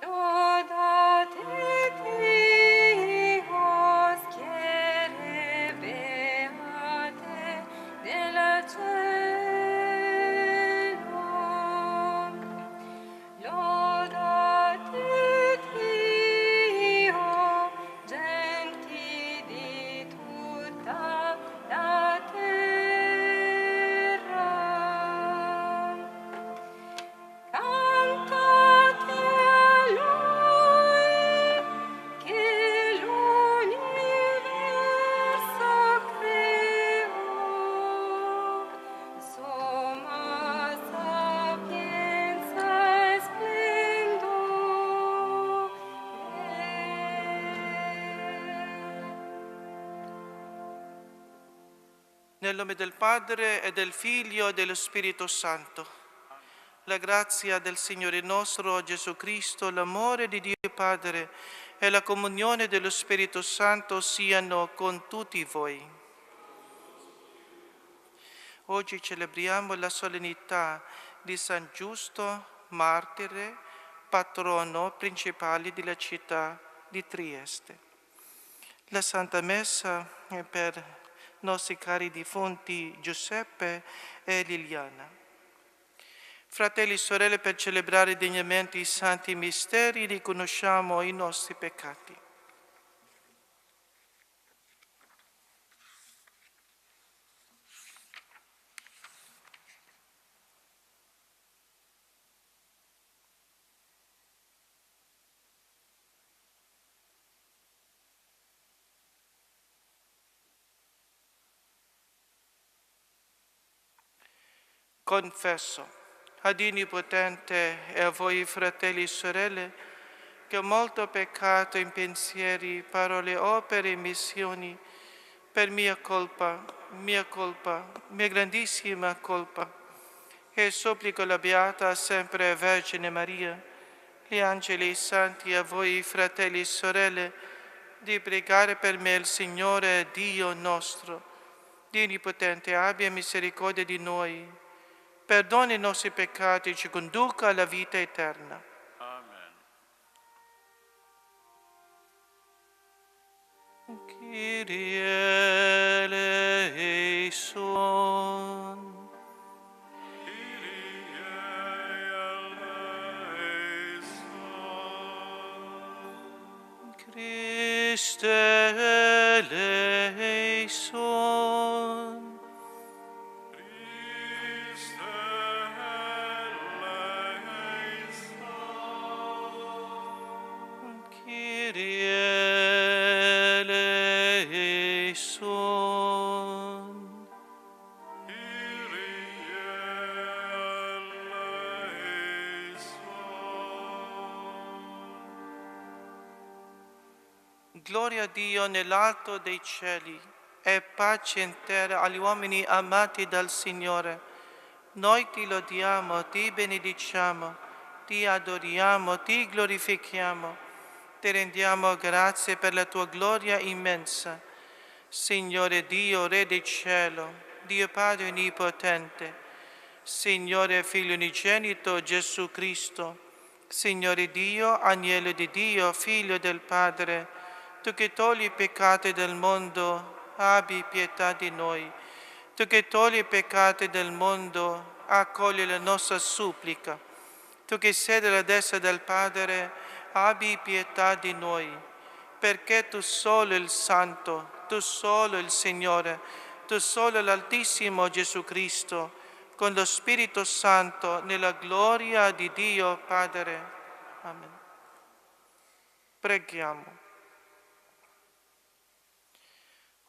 Lodate Dios, quiere beate del cielo. Lodate Dio, genti di tutta la terra. Cantate a Lui, che l'universo creò. Somma sapienza e splendore. Nel nome del Padre e del Figlio e dello Spirito Santo. La grazia del Signore nostro Gesù Cristo, l'amore di Dio Padre e la comunione dello Spirito Santo siano con tutti voi. Oggi celebriamo la solennità di San Giusto, martire, patrono principale della città di Trieste. La Santa Messa è per nostri cari defunti Giuseppe e Liliana. Fratelli e sorelle, per celebrare degnamente i santi misteri, riconosciamo i nostri peccati. Confesso a Dio Onnipotente e a voi, fratelli e sorelle, che ho molto peccato in pensieri, parole, opere e missioni, per mia colpa, mia grandissima colpa. E supplico la Beata sempre Vergine Maria, gli angeli e i santi, a voi, fratelli e sorelle, di pregare per me il Signore Dio nostro. Dio Onnipotente abbia misericordia di noi, perdoni i nostri peccati e ci conduca alla vita eterna. Amen. Kyrie eleison. Kyrie eleison. Christe eleison. Christe eleison. Kyrie eleison. Kyrie eleison. Gloria a Dio nell'alto dei cieli e pace in terra agli uomini amati dal Signore. Noi ti lodiamo, ti benediciamo, ti adoriamo, ti glorifichiamo, ti rendiamo grazie per la tua gloria immensa. Signore Dio, Re del cielo, Dio Padre Onnipotente, Signore Figlio Unigenito Gesù Cristo, Signore Dio, Agnello di Dio, Figlio del Padre, tu che togli i peccati del mondo, abbi pietà di noi. Tu che togli i peccati del mondo, accogli la nostra supplica. Tu che siedi alla destra del Padre, abbi pietà di noi, perché tu solo il Santo, tu solo il Signore, tu solo l'Altissimo Gesù Cristo, con lo Spirito Santo, nella gloria di Dio Padre. Amen. Preghiamo.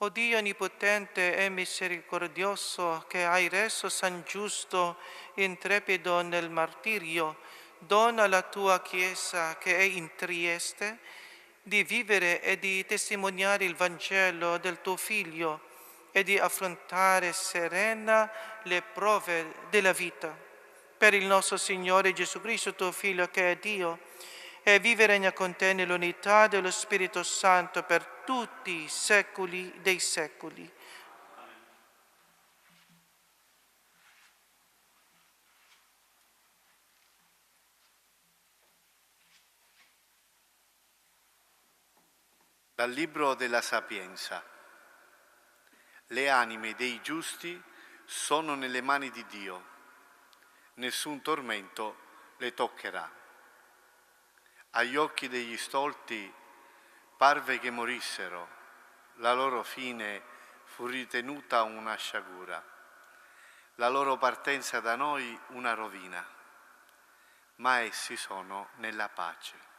O Dio Onnipotente e misericordioso, che hai reso San Giusto intrepido nel martirio, dona alla tua Chiesa che è in Trieste di vivere e di testimoniare il Vangelo del tuo Figlio e di affrontare serena le prove della vita. Per il nostro Signore Gesù Cristo, tuo Figlio, che è Dio, e vive e regna con te nell'unità dello Spirito Santo per tutti i secoli dei secoli. Dal Libro della Sapienza. Le anime dei giusti sono nelle mani di Dio, nessun tormento le toccherà. Agli occhi degli stolti parve che morissero, la loro fine fu ritenuta una sciagura, la loro partenza da noi una rovina, ma essi sono nella pace.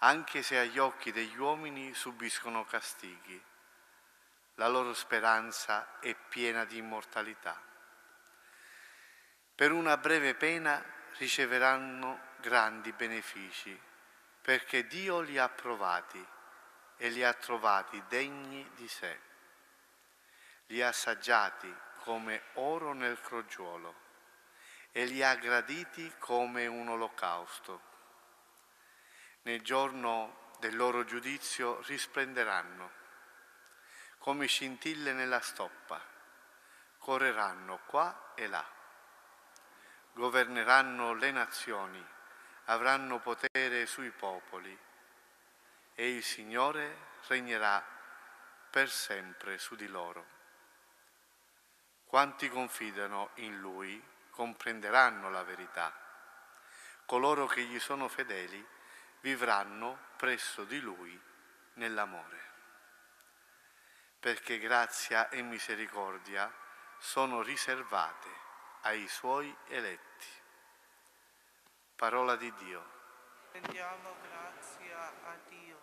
Anche se agli occhi degli uomini subiscono castighi, la loro speranza è piena di immortalità. Per una breve pena riceveranno grandi benefici, perché Dio li ha provati e li ha trovati degni di sé. Li ha assaggiati come oro nel crogiolo e li ha graditi come un olocausto. Nel giorno del loro giudizio risplenderanno, come scintille nella stoppa, correranno qua e là, governeranno le nazioni, avranno potere sui popoli e il Signore regnerà per sempre su di loro. Quanti confidano in Lui comprenderanno la verità. Coloro che gli sono fedeli vivranno presso di Lui nell'amore. Perché grazia e misericordia sono riservate ai Suoi eletti. Parola di Dio. Rendiamo grazia a Dio.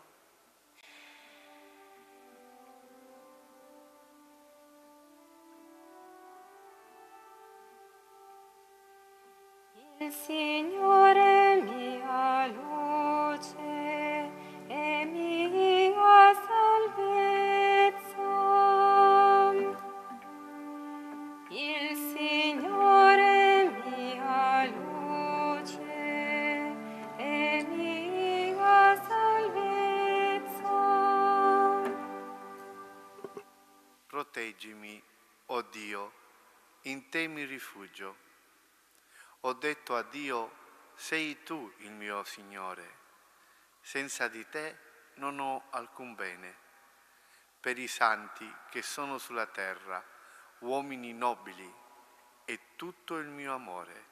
Il Signore mia luce e mia salvezza. Il Signore mia luce e mia salvezza. Proteggimi, o Dio, in te mi rifugio. Ho detto a Dio, sei tu il mio Signore. Senza di te non ho alcun bene. Per i santi che sono sulla terra, uomini nobili, e tutto il mio amore,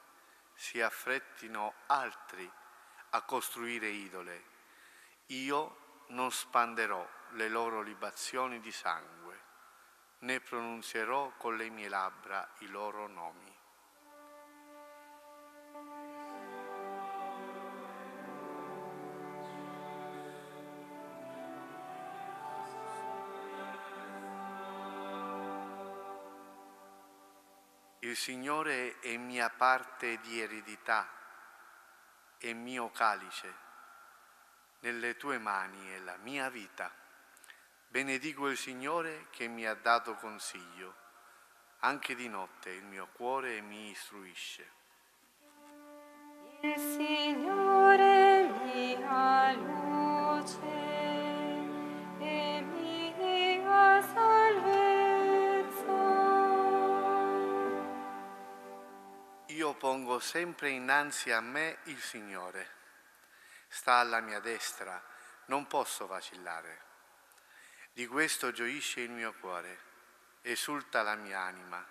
si affrettino altri a costruire idole. Io non spanderò le loro libazioni di sangue, né pronunzierò con le mie labbra i loro nomi. Il Signore è mia parte di eredità e mio calice. Nelle tue mani è la mia vita. Benedico il Signore che mi ha dato consiglio. Anche di notte il mio cuore mi istruisce. Il Signore mia luce e mia salvezza. Io pongo sempre innanzi a me il Signore. Sta alla mia destra, non posso vacillare. Di questo gioisce il mio cuore, esulta la mia anima.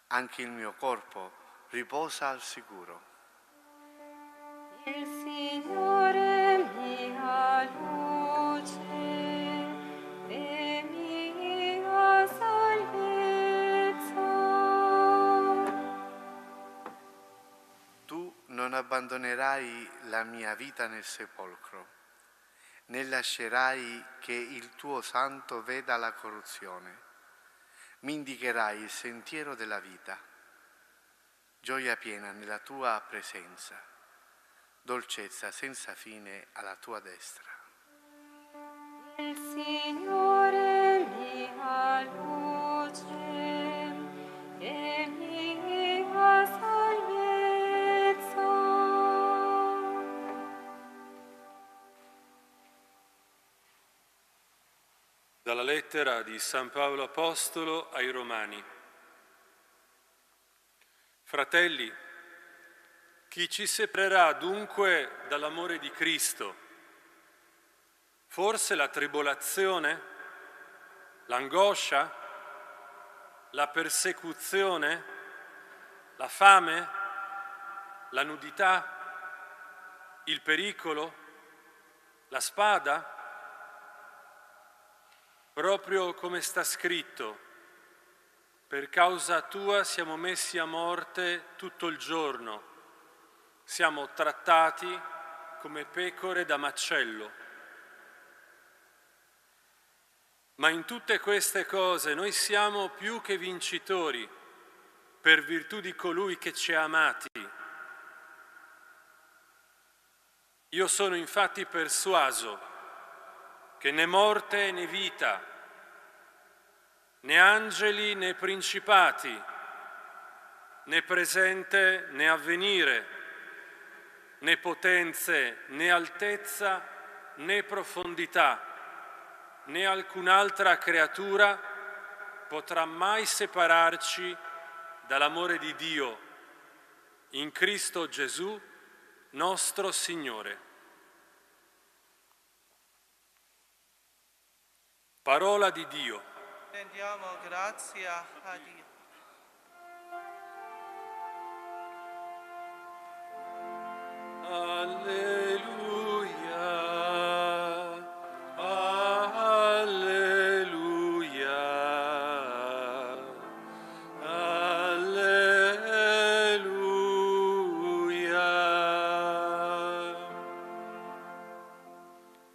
Anche il mio corpo riposa al sicuro. Il Signore mia luce e mia salvezza. Tu non abbandonerai la mia vita nel sepolcro, né lascerai che il tuo santo veda la corruzione. Mi indicherai il sentiero della vita, gioia piena nella tua presenza, dolcezza senza fine alla tua destra. Il Signore mia luce e mia salvezza. Dalla lettera di San Paolo Apostolo ai Romani. Fratelli, chi ci separerà dunque dall'amore di Cristo? Forse la tribolazione, l'angoscia, la persecuzione, la fame, la nudità, il pericolo, la spada? Proprio come sta scritto, per causa tua siamo messi a morte tutto il giorno, siamo trattati come pecore da macello. Ma in tutte queste cose noi siamo più che vincitori per virtù di colui che ci ha amati. Io sono infatti persuaso che né morte né vita, né angeli né principati, né presente né avvenire, né potenze né altezza né profondità, né alcun'altra creatura potrà mai separarci dall'amore di Dio in Cristo Gesù, nostro Signore. Parola di Dio. Rendiamo grazie a Dio. Alleluia, alleluia, alleluia.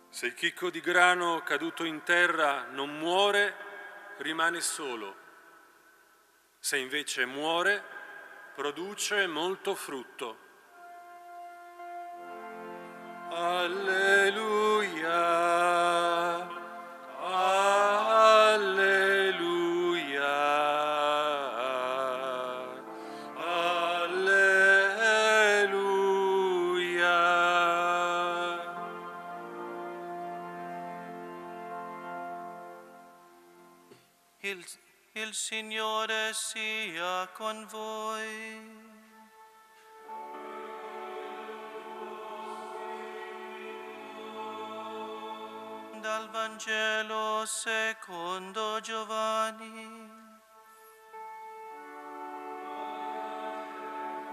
Se il chicco di grano caduto in terra non muore, rimane solo. Se invece muore, produce molto frutto. Alleluia, alleluia, alleluia. Il Signore sia con voi. Dal Vangelo secondo Giovanni.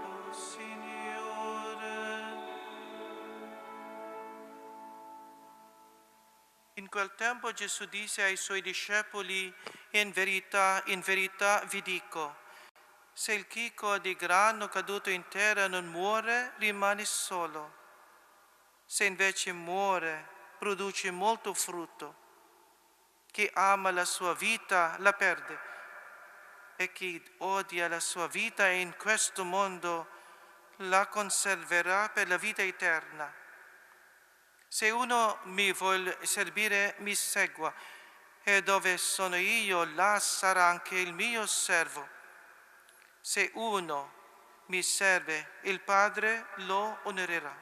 Oh Signore. In quel tempo Gesù disse ai suoi discepoli: in verità vi dico, se il chicco di grano caduto in terra non muore, rimane solo. Se invece muore, produce molto frutto. Chi ama la sua vita la perde, e chi odia la sua vita in questo mondo la conserverà per la vita eterna. Se uno mi vuol servire, mi segua, e dove sono io, là sarà anche il mio servo. Se uno mi serve, il Padre lo onorerà.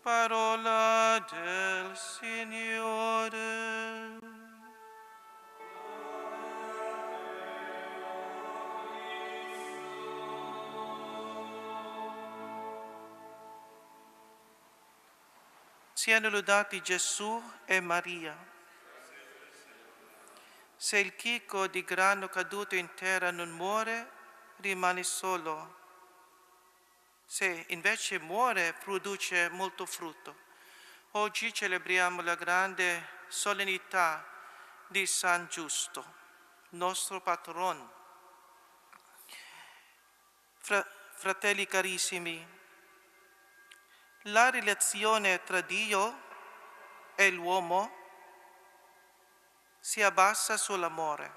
Parola del Signore. Siano lodati Gesù e Maria. Se il chicco di grano caduto in terra non muore, rimane solo. Se invece muore, produce molto frutto. Oggi celebriamo la grande solennità di San Giusto, nostro patrono. Fratelli carissimi, la relazione tra Dio e l'uomo si abbassa sull'amore.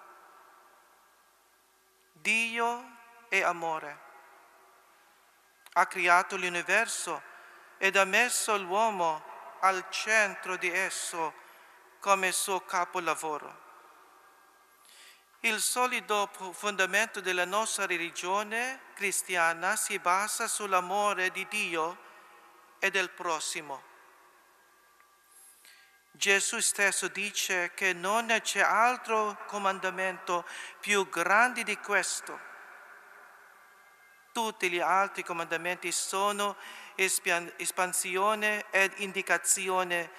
Dio è amore. Ha creato l'universo ed ha messo l'uomo al centro di esso come suo capolavoro. Il solido fondamento della nostra religione cristiana si basa sull'amore di Dio e del prossimo. Gesù stesso dice che non c'è altro comandamento più grande di questo. Tutti gli altri comandamenti sono espansione ed indicazione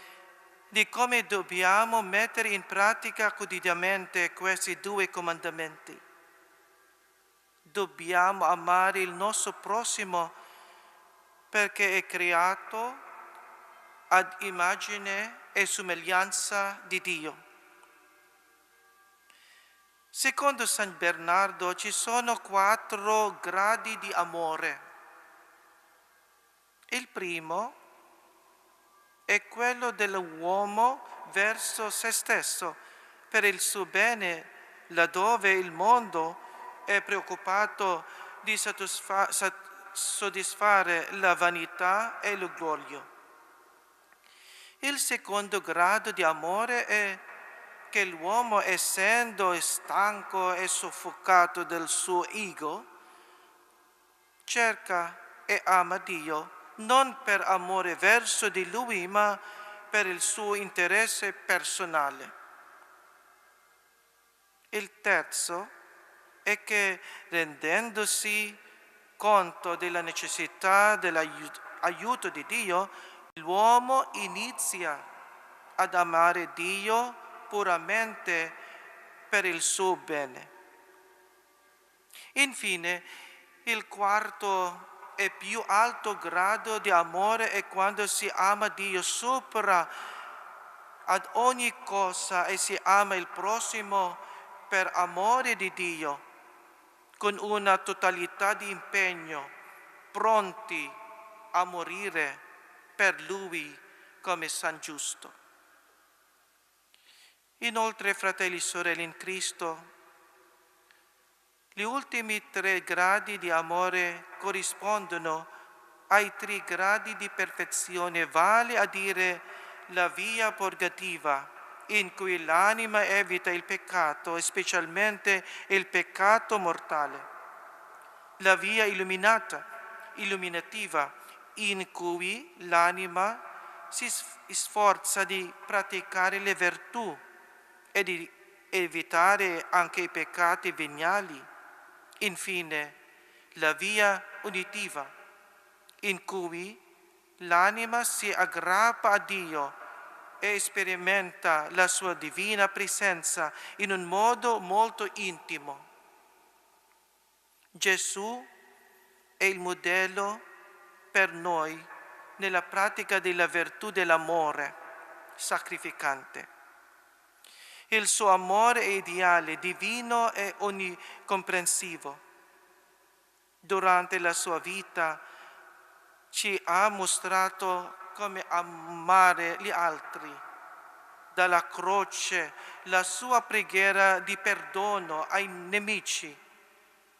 di come dobbiamo mettere in pratica quotidianamente questi due comandamenti. Dobbiamo amare il nostro prossimo perché è creato ad immagine e somiglianza di Dio. Secondo San Bernardo ci sono 4 gradi di amore. Il primo è quello dell'uomo verso se stesso, per il suo bene, laddove il mondo è preoccupato di soddisfare la vanità e l'orgoglio. Il secondo grado di amore è che l'uomo, essendo stanco e soffocato del suo ego, cerca e ama Dio non per amore verso di Lui, ma per il suo interesse personale. Il terzo è che, rendendosi conto della necessità dell'aiuto di Dio, l'uomo inizia ad amare Dio puramente per il suo bene. Infine, il quarto e più alto grado di amore è quando si ama Dio sopra ad ogni cosa e si ama il prossimo per amore di Dio, con una totalità di impegno, pronti a morire per Lui come San Giusto. Inoltre, fratelli e sorelle in Cristo, gli ultimi 3 gradi di amore corrispondono ai 3 gradi di perfezione, vale a dire la via purgativa, in cui l'anima evita il peccato, e specialmente il peccato mortale. La via illuminativa, in cui l'anima si sforza di praticare le virtù e di evitare anche i peccati veniali. Infine, la via unitiva, in cui l'anima si aggrappa a Dio e sperimenta la sua divina presenza in un modo molto intimo. Gesù è il modello per noi nella pratica della virtù dell'amore sacrificante. Il suo amore è ideale, divino e onnicomprensivo. Durante la sua vita ci ha mostrato come amare gli altri. Dalla croce, la sua preghiera di perdono ai nemici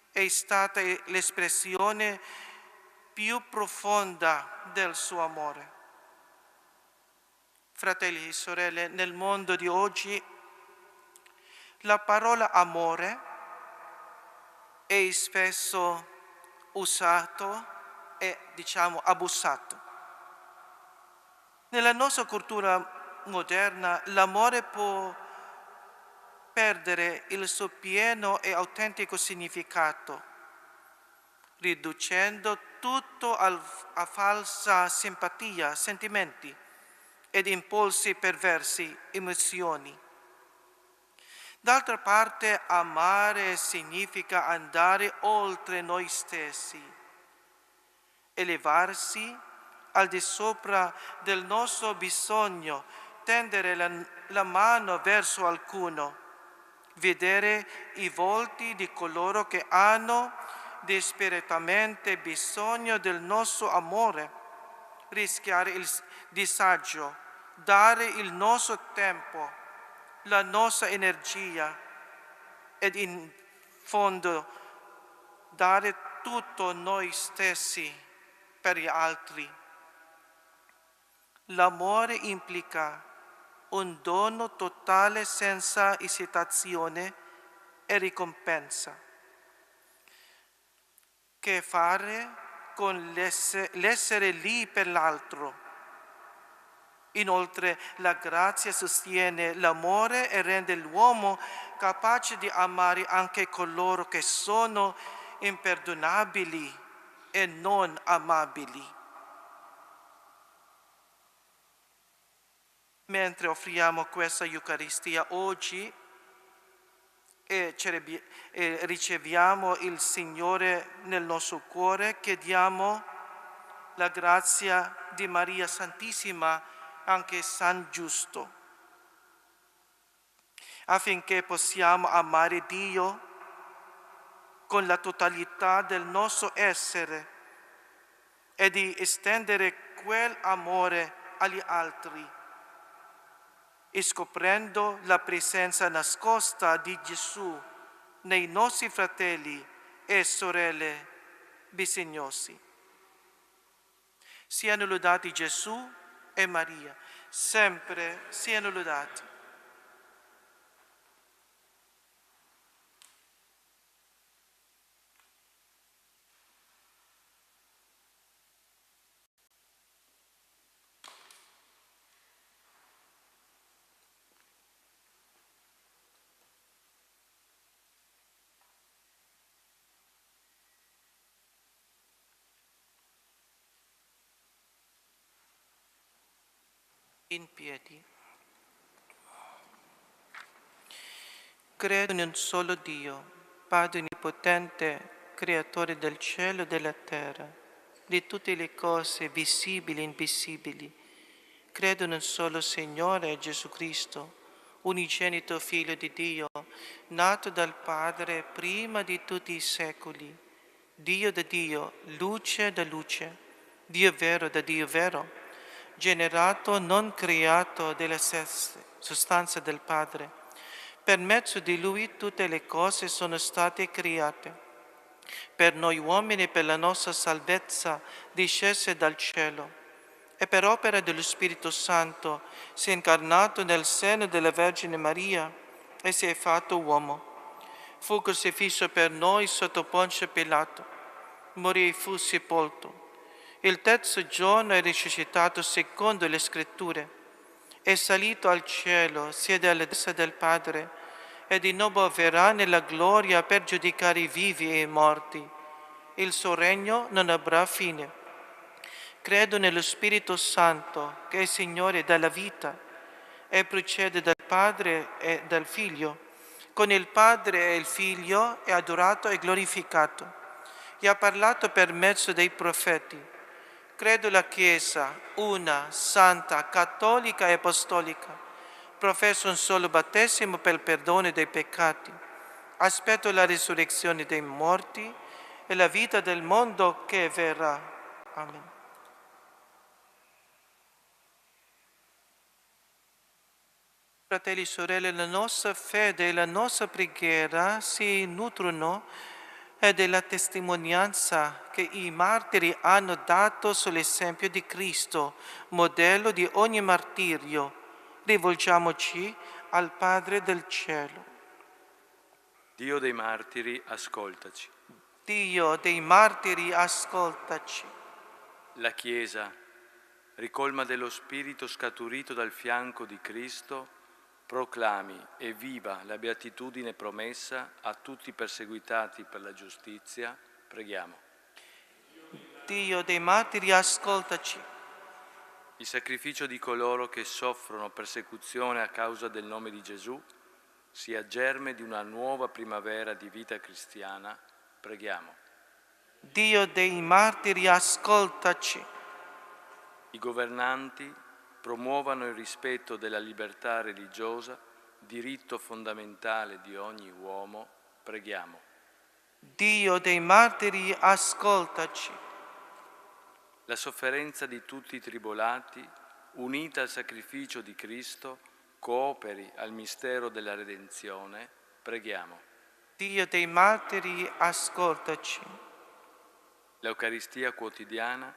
è stata l'espressione più profonda del suo amore. Fratelli e sorelle, nel mondo di oggi la parola amore è spesso usato e, abusato. Nella nostra cultura moderna l'amore può perdere il suo pieno e autentico significato, riducendo tutto a falsa simpatia, sentimenti ed impulsi perversi, emozioni. D'altra parte, amare significa andare oltre noi stessi, elevarsi al di sopra del nostro bisogno, tendere la mano verso qualcuno, vedere i volti di coloro che hanno disperatamente bisogno del nostro amore, rischiare il disagio, dare il nostro tempo, la nostra energia ed in fondo dare tutto noi stessi per gli altri. L'amore implica un dono totale senza esitazione e ricompensa. Che fare con l'essere lì per l'altro. Inoltre la grazia sostiene l'amore e rende l'uomo capace di amare anche coloro che sono imperdonabili e non amabili. mentre offriamo questa Eucaristia oggi e riceviamo il Signore nel nostro cuore, chiediamo la grazia di Maria Santissima, anche San Giusto, affinché possiamo amare Dio con la totalità del nostro essere e di estendere quell'amore agli altri, e scoprendo la presenza nascosta di Gesù nei nostri fratelli e sorelle bisognosi. Siano lodati Gesù e Maria, sempre siano lodati. In piedi. Credo in un solo Dio, Padre onnipotente, creatore del cielo e della terra, di tutte le cose visibili e invisibili. Credo in un solo Signore Gesù Cristo, unigenito Figlio di Dio, nato dal Padre prima di tutti i secoli, Dio da Dio, luce da luce, Dio vero da Dio vero, generato, non creato della stessa sostanza del Padre. Per mezzo di Lui tutte le cose sono state create. Per noi uomini, per la nostra salvezza, discese dal cielo, e per opera dello Spirito Santo si è incarnato nel seno della Vergine Maria e si è fatto uomo. Fu crocifisso per noi sotto Ponzio Pilato, morì e fu sepolto. Il terzo giorno è risuscitato secondo le Scritture, è salito al cielo, siede alla destra del Padre, e di nuovo verrà nella gloria per giudicare i vivi e i morti. Il suo regno non avrà fine. Credo nello Spirito Santo, che è Signore della vita, e procede dal Padre e dal Figlio. Con il Padre e il Figlio è adorato e glorificato. E ha parlato per mezzo dei profeti. Credo la Chiesa, una, santa, cattolica e apostolica. Professo un solo battesimo per il perdono dei peccati. Aspetto la risurrezione dei morti e la vita del mondo che verrà. Amen. Fratelli e sorelle, la nostra fede e la nostra preghiera si nutrono della testimonianza che i martiri hanno dato sull'esempio di Cristo, modello di ogni martirio. Rivolgiamoci al Padre del cielo. Dio dei martiri, ascoltaci. Dio dei martiri, ascoltaci. La Chiesa, ricolma dello Spirito scaturito dal fianco di Cristo, proclami e viva la beatitudine promessa a tutti i perseguitati per la giustizia. Preghiamo. Dio dei martiri, ascoltaci. Il sacrificio di coloro che soffrono persecuzione a causa del nome di Gesù sia germe di una nuova primavera di vita cristiana. Preghiamo. Dio dei martiri, ascoltaci. I governanti promuovano il rispetto della libertà religiosa, diritto fondamentale di ogni uomo. Preghiamo. Dio dei martiri, ascoltaci. La sofferenza di tutti i tribolati, unita al sacrificio di Cristo, cooperi al mistero della redenzione. Preghiamo. Dio dei martiri, ascoltaci. L'Eucaristia quotidiana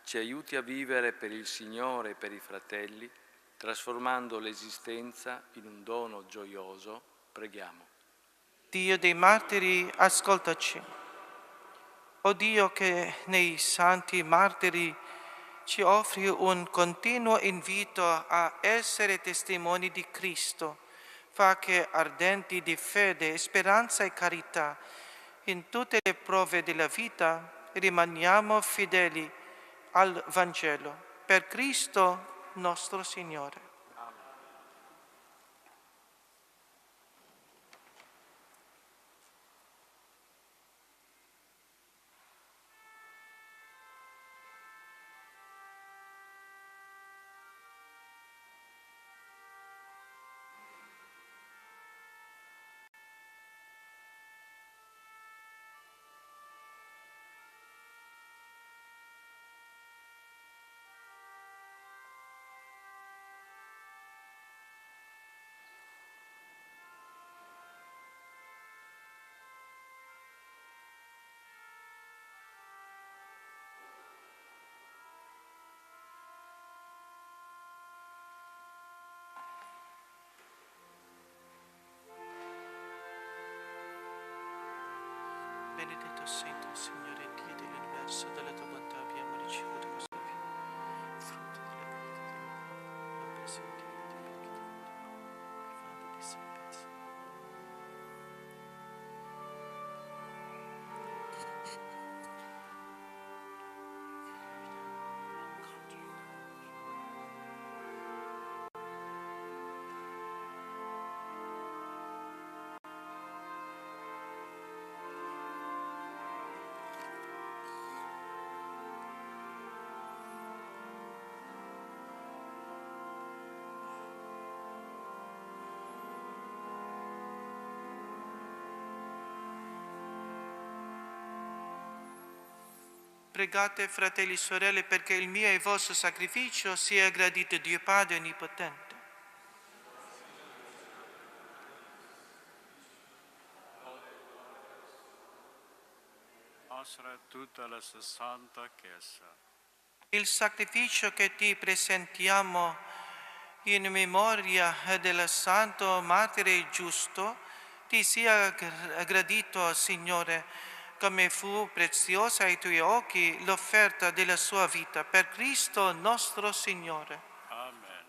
ci aiuti a vivere per il Signore e per i fratelli, trasformando l'esistenza in un dono gioioso. Preghiamo. Dio dei martiri, ascoltaci. O Dio, che nei santi martiri ci offri un continuo invito a essere testimoni di Cristo, fa che ardenti di fede, speranza e carità, in tutte le prove della vita rimaniamo fedeli al Vangelo. Per Cristo nostro Signore. Amen. benedetto sei tu, Signore Dio dell'universo, dalla tua bontà abbiamo ricevuto questo figlio, frutto della vita dell'uomo, presenti di perché ti vado di salvezza. Pregate, fratelli e sorelle, perché il mio e il vostro sacrificio sia gradito a Dio Padre Onnipotente. Nostra e tutta la sua santa Chiesa. Il sacrificio che ti presentiamo in memoria del santo martire giusto ti sia gradito, Signore, come fu preziosa ai tuoi occhi l'offerta della sua vita per Cristo nostro Signore. Amen.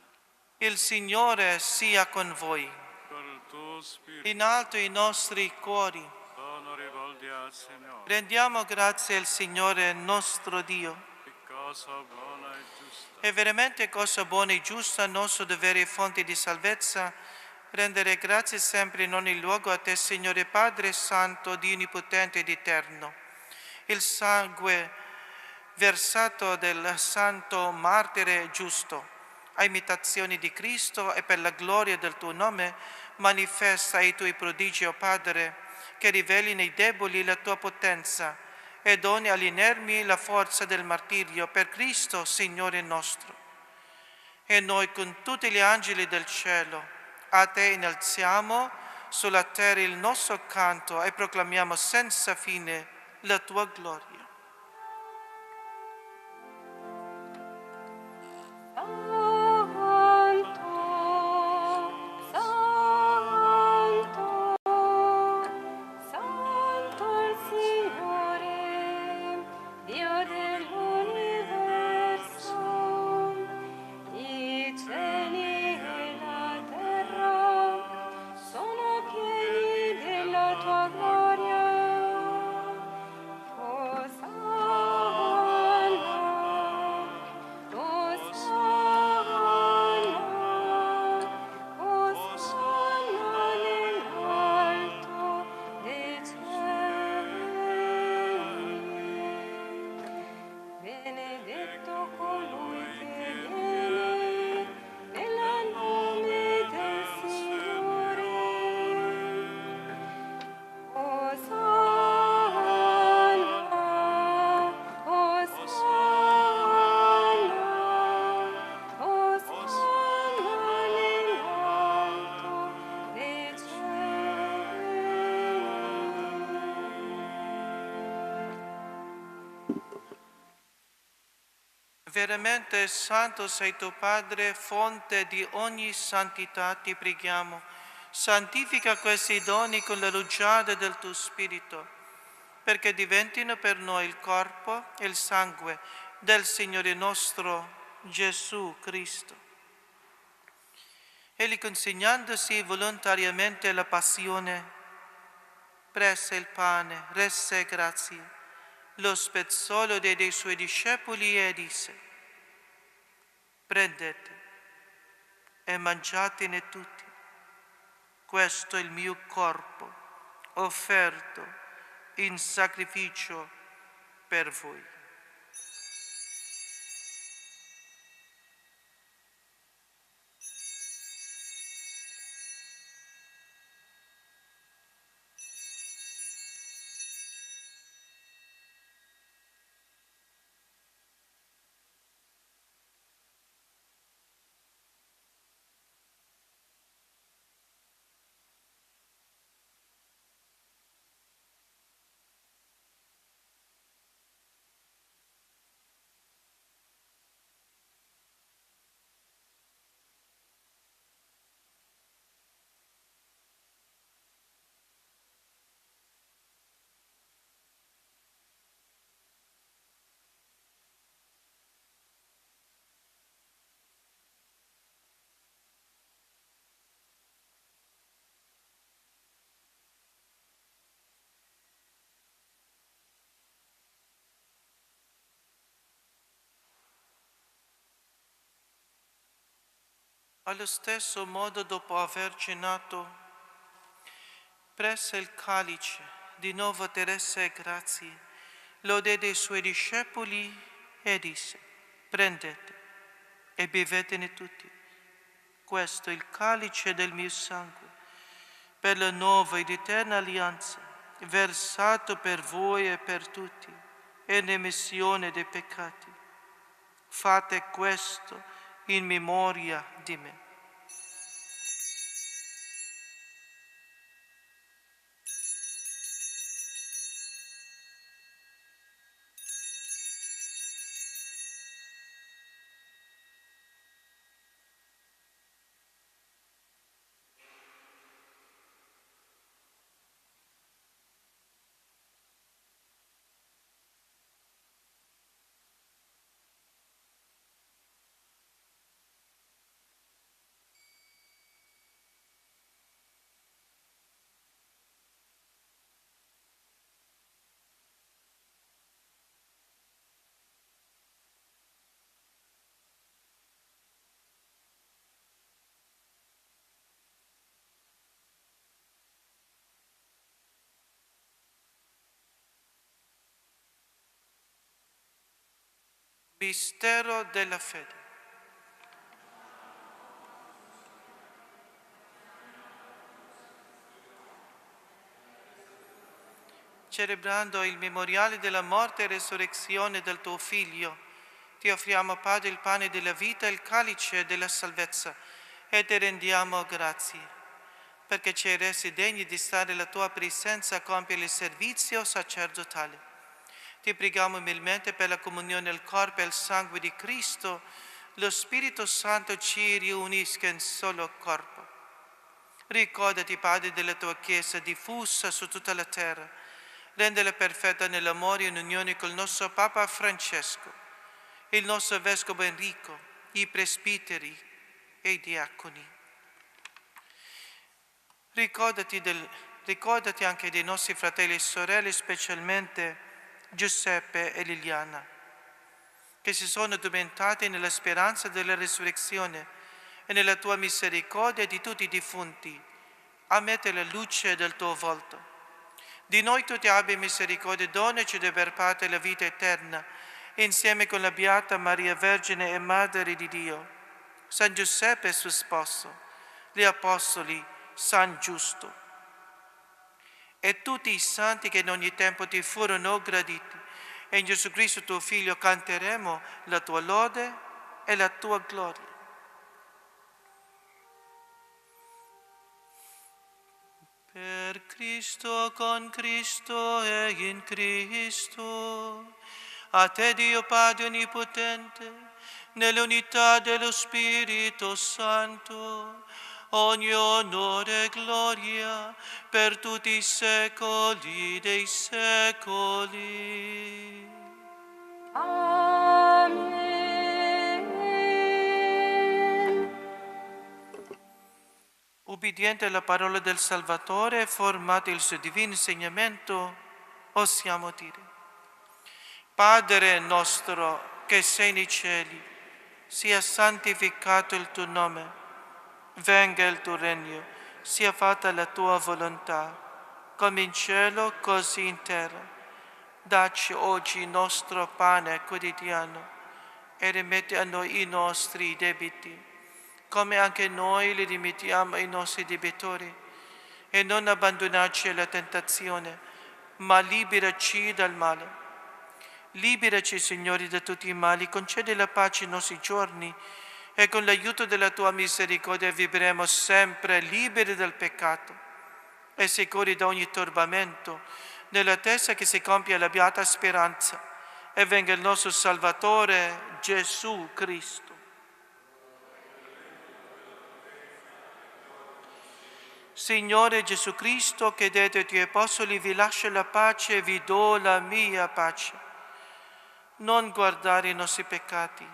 Il Signore sia con voi. Con il tuo spirito In alto i nostri cuori. sono rivolti al Signore. Rendiamo grazie al Signore nostro Dio. Che cosa buona e giusta. È veramente cosa buona e giusta, nostro dovere e fonte di salvezza, rendere grazie sempre in ogni luogo a te, Signore Padre Santo, Dio Onnipotente ed Eterno. Il sangue versato del santo martire giusto, a imitazione di Cristo e per la gloria del tuo nome, manifesta i tuoi prodigi, o Padre, che riveli nei deboli la tua potenza e doni agli inermi la forza del martirio per Cristo, Signore nostro. E noi con tutti gli angeli del cielo a te innalziamo sulla terra il nostro canto e proclamiamo senza fine la tua gloria. Veramente santo sei tu, Padre, fonte di ogni santità, ti preghiamo. Santifica questi doni con la rugiada del tuo Spirito, perché diventino per noi il corpo e il sangue del Signore nostro Gesù Cristo. Egli, consegnandosi volontariamente alla passione, prese il pane, resse grazie, lo spezzò dei suoi discepoli e disse: prendete e mangiatene tutti, questo è il mio corpo, offerto in sacrificio per voi. Allo stesso modo, dopo aver cenato, prese il calice, di nuovo te rese grazie, lo diede ai suoi discepoli e disse: prendete e bevetene tutti. Questo è il calice del mio sangue, per la nuova ed eterna alleanza, versato per voi e per tutti, in remissione dei peccati. Fate questo in memoria di me. Mistero della fede. Celebrando il memoriale della morte e resurrezione del tuo Figlio, ti offriamo, Padre, il pane della vita e il calice della salvezza e ti rendiamo grazie, perché ci hai resi degni di stare alla tua presenza a compiere il servizio sacerdotale. Ti preghiamo umilmente per la comunione al corpo e al sangue di Cristo, lo Spirito Santo ci riunisca in solo corpo. Ricordati, Padre, della tua Chiesa diffusa su tutta la terra, rendela perfetta nell'amore e in unione col nostro Papa Francesco, il nostro Vescovo Enrico, i presbiteri e i diaconi. Ricordati anche dei nostri fratelli e sorelle, specialmente Giuseppe e Liliana, che si sono addormentati nella speranza della risurrezione, e nella tua misericordia di tutti i defunti, ammette la luce del tuo volto. Di noi tutti abbi misericordia, donaci di aver parte la vita eterna, insieme con la Beata Maria Vergine e Madre di Dio, San Giuseppe suo sposo, gli Apostoli, San Giusto, e tutti i santi che in ogni tempo ti furono graditi. E in Gesù Cristo tuo Figlio canteremo la tua lode e la tua gloria. Per Cristo, con Cristo e in Cristo, a te Dio Padre Onnipotente, nell'unità dello Spirito Santo, ogni onore e gloria per tutti i secoli dei secoli. Amen. Ubbidiente alla parola del Salvatore, formato il suo divino insegnamento, osiamo dire: Padre nostro che sei nei cieli, sia santificato il tuo nome, venga il tuo regno, sia fatta la tua volontà, come in cielo così in terra. Dacci oggi il nostro pane quotidiano e rimetti a noi i nostri debiti, come anche noi li rimettiamo ai nostri debitori, e non abbandonarci alla tentazione, ma liberaci dal male. Liberaci, Signore, da tutti i mali, concedi la pace ai nostri giorni, e con l'aiuto della tua misericordia vivremo sempre liberi dal peccato e sicuri da ogni turbamento, nell'attesa che si compia la beata speranza e venga il nostro Salvatore Gesù Cristo. Signore Gesù Cristo, che dette ai tuoi apostoli: vi lascio la pace e vi do la mia pace. Non guardare i nostri peccati,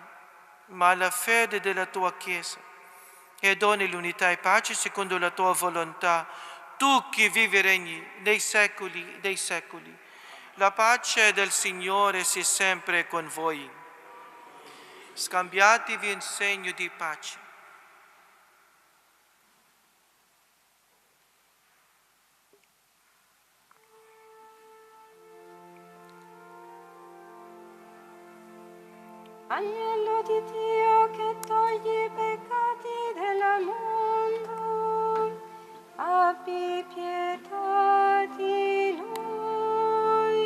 ma la fede della tua Chiesa, e doni l'unità e pace secondo la tua volontà, tu che vivi e regni nei secoli dei secoli. La pace del Signore sia sempre con voi. Scambiatevi in segno di pace. Agnello di Dio che togli i peccati del mondo, abbi pietà di noi.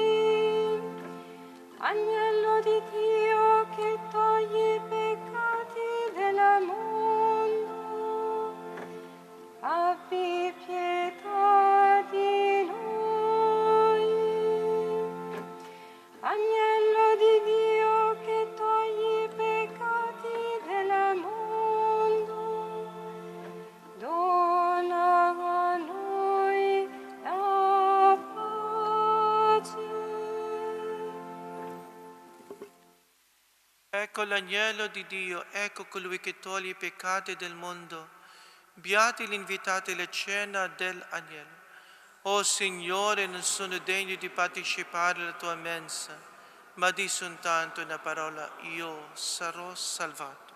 Agnello di Dio che togli i peccati del mondo, abbi pietà di noi. Agnello di Dio che togli i peccati del mondo, dona a noi la pace. Ecco l'agnello di Dio, ecco colui che toglie i peccati del mondo. Beati gli invitati alla cena dell'agnello. O Signore, non sono degno di partecipare alla tua mensa, ma di soltanto una parola, io sarò salvato.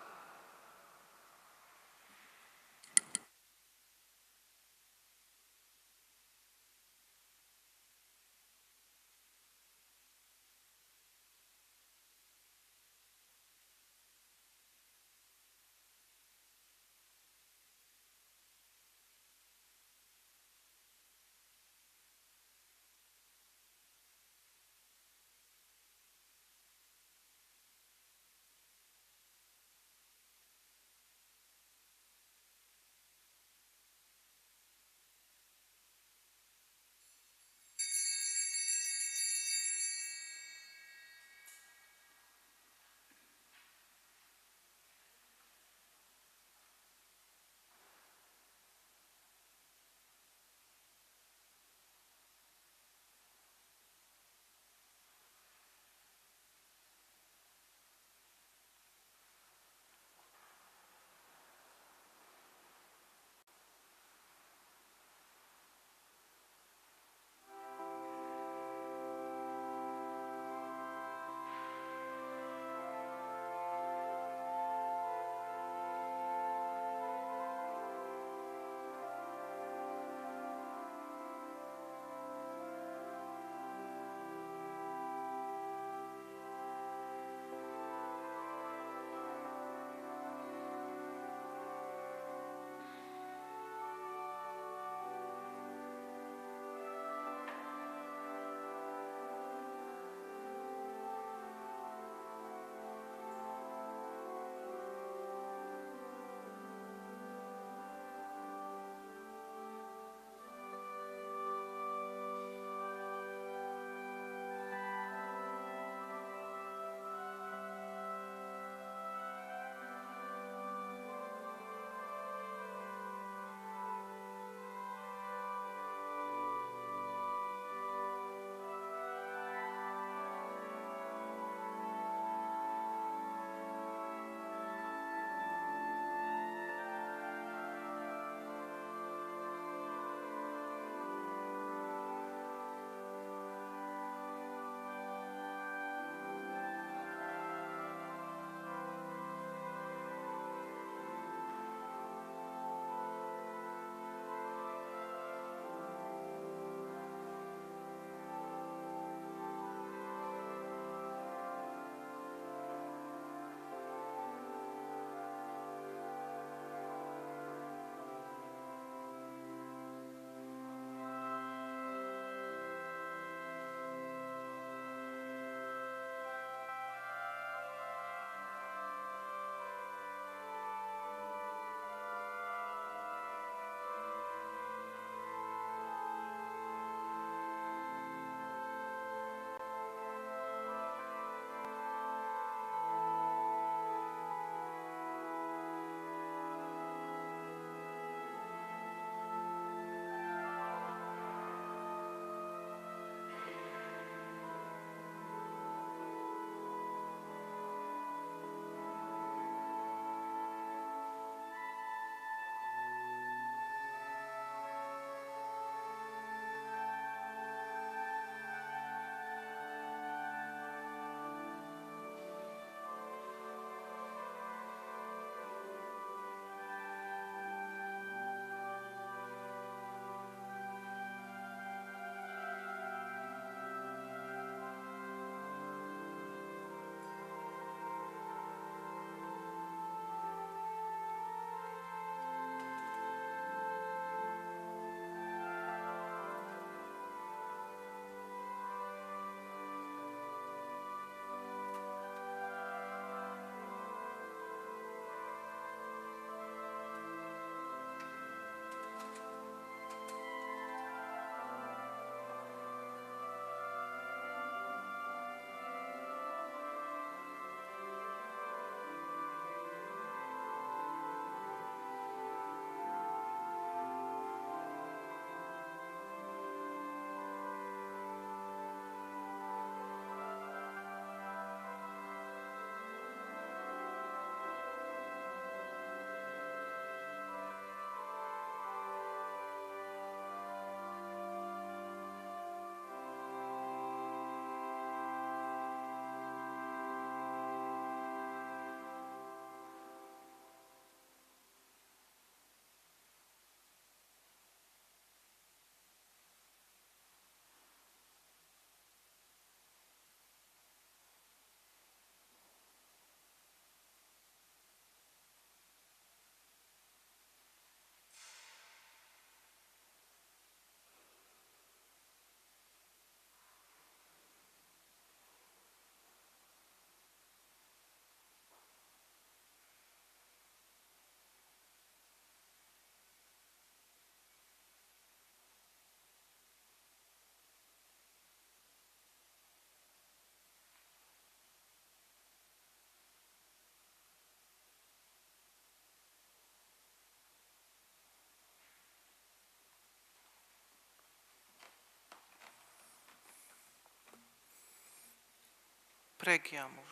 Preghiamo.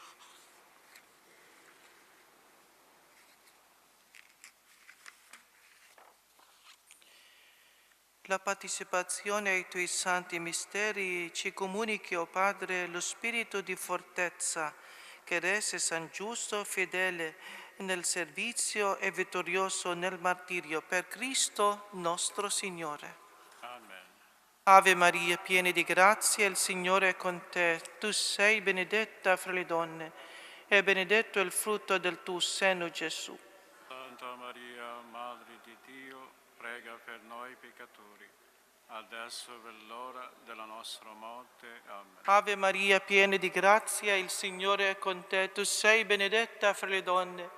La partecipazione ai tuoi santi misteri ci comunichi, o Padre, lo spirito di fortezza che rese San Giusto fedele nel servizio e vittorioso nel martirio per Cristo nostro Signore. Amen. Ave Maria, piena di grazia, il Signore è con te. Tu sei benedetta fra le donne e benedetto è il frutto del tuo seno, Gesù. Santa Maria, Madre di Dio, prega per noi peccatori, adesso e per l'ora della nostra morte. Amen. Ave Maria, piena di grazia, il Signore è con te. Tu sei benedetta fra le donne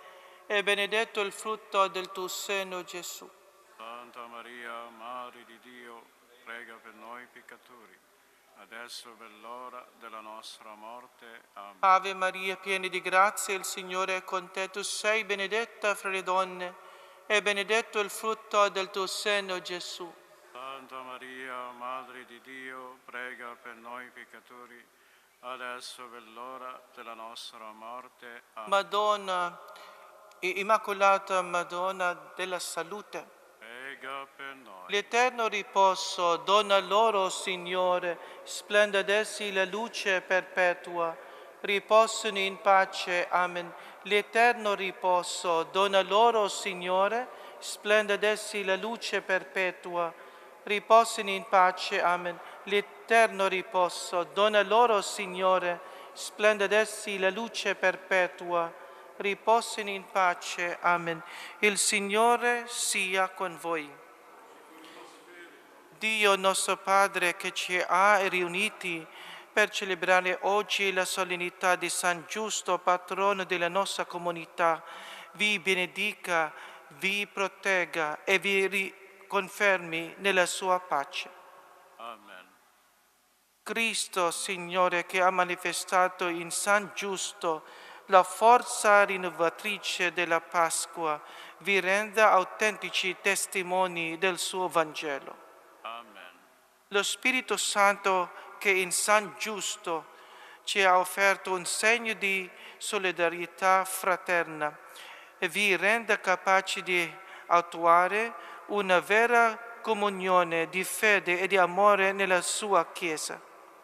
e benedetto il frutto del tuo seno, Gesù. Santa Maria, Madre di Dio, prega per noi peccatori, adesso e per l'ora della nostra morte. Amen. Ave Maria, piena di grazia, il Signore è con te. Tu sei benedetta fra le donne e benedetto il frutto del tuo seno, Gesù. Santa Maria, Madre di Dio, prega per noi peccatori, adesso e per l'ora della nostra morte. Amen. Madonna, Immacolata Madonna della Salute, Prega per noi. l'eterno riposo dona loro, Signore, splenda ad essi la luce perpetua. Riposano in pace, amen. L'eterno riposo dona loro, Signore, splenda ad essi la luce perpetua. Riposano in pace, amen. L'eterno riposo dona loro, Signore, splenda ad essi la luce perpetua. Riposino in pace, amen. Il Signore sia con voi. Dio nostro Padre che ci ha riuniti per celebrare oggi la solennità di San Giusto, patrono della nostra comunità, vi benedica, vi protegga e vi riconfermi nella sua pace. Amen. Cristo, Signore, che ha manifestato in San Giusto la forza rinnovatrice della Pasqua, vi renda autentici testimoni del suo Vangelo. Amen. Lo Spirito Santo che in San Giusto ci ha offerto un segno di solidarietà fraterna e vi renda capaci di attuare una vera comunione di fede e di amore nella sua Chiesa.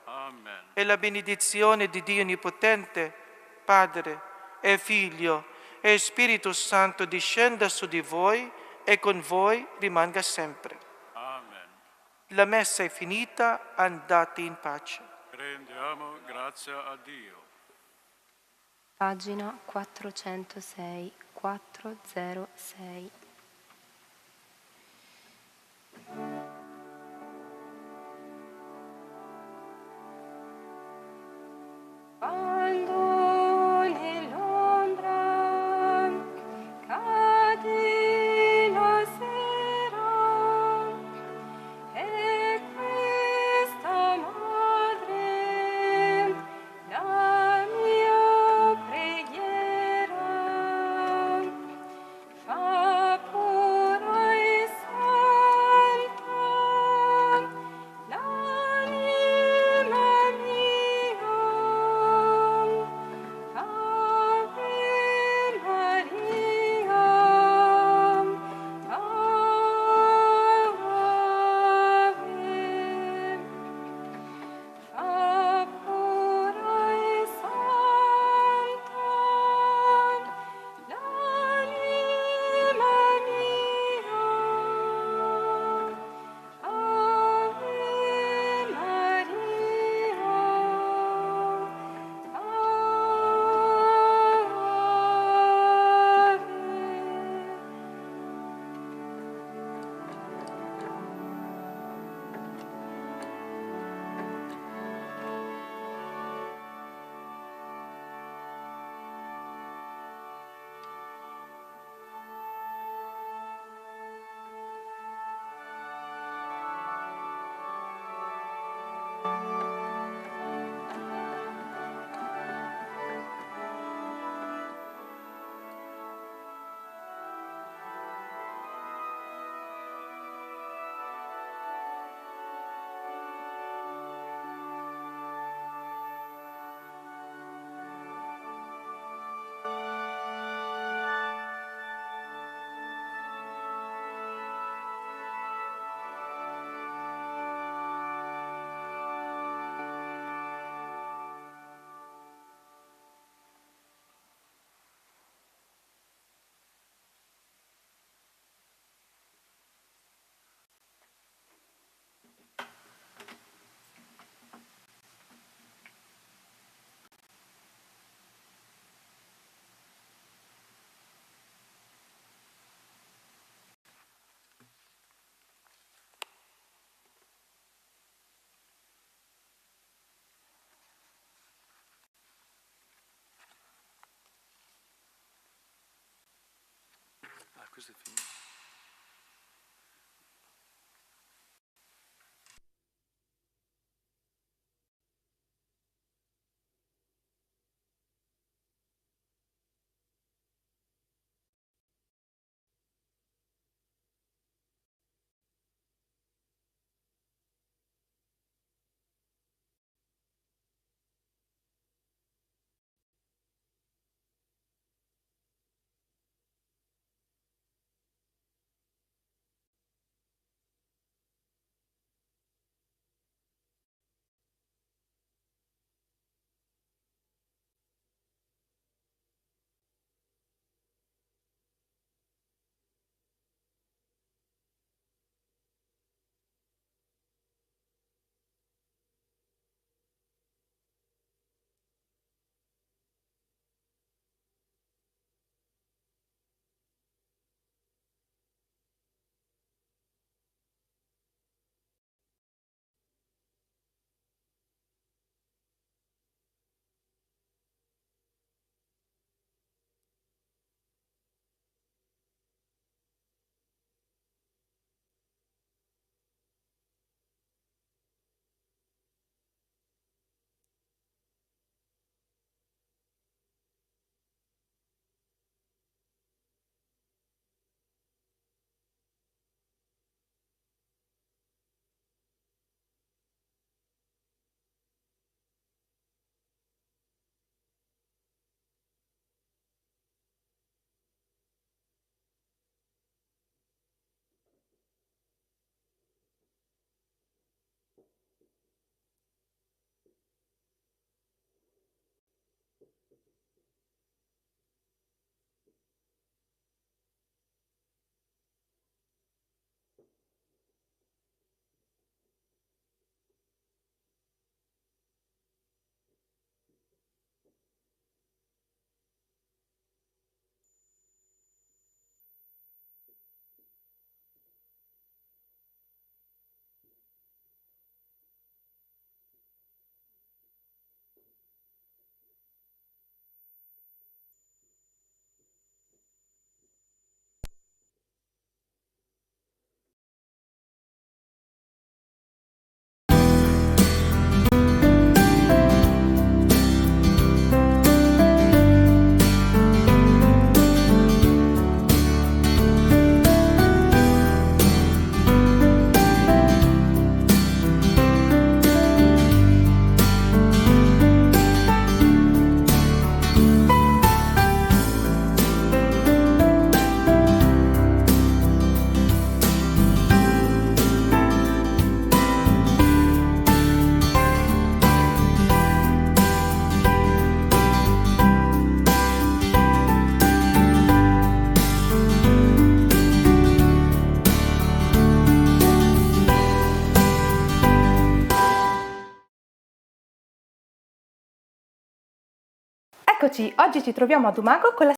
Amen. E la benedizione di Dio Onnipotente, Padre e Figlio e Spirito Santo discenda su di voi e con voi rimanga sempre. Amen. La messa è finita, andate in pace. Rendiamo grazie a Dio. Pagina 406, 406. Quando nell'ombra cade la sera e questa madre la mia preghiera fa Eccoci, oggi ci troviamo ad Umago con la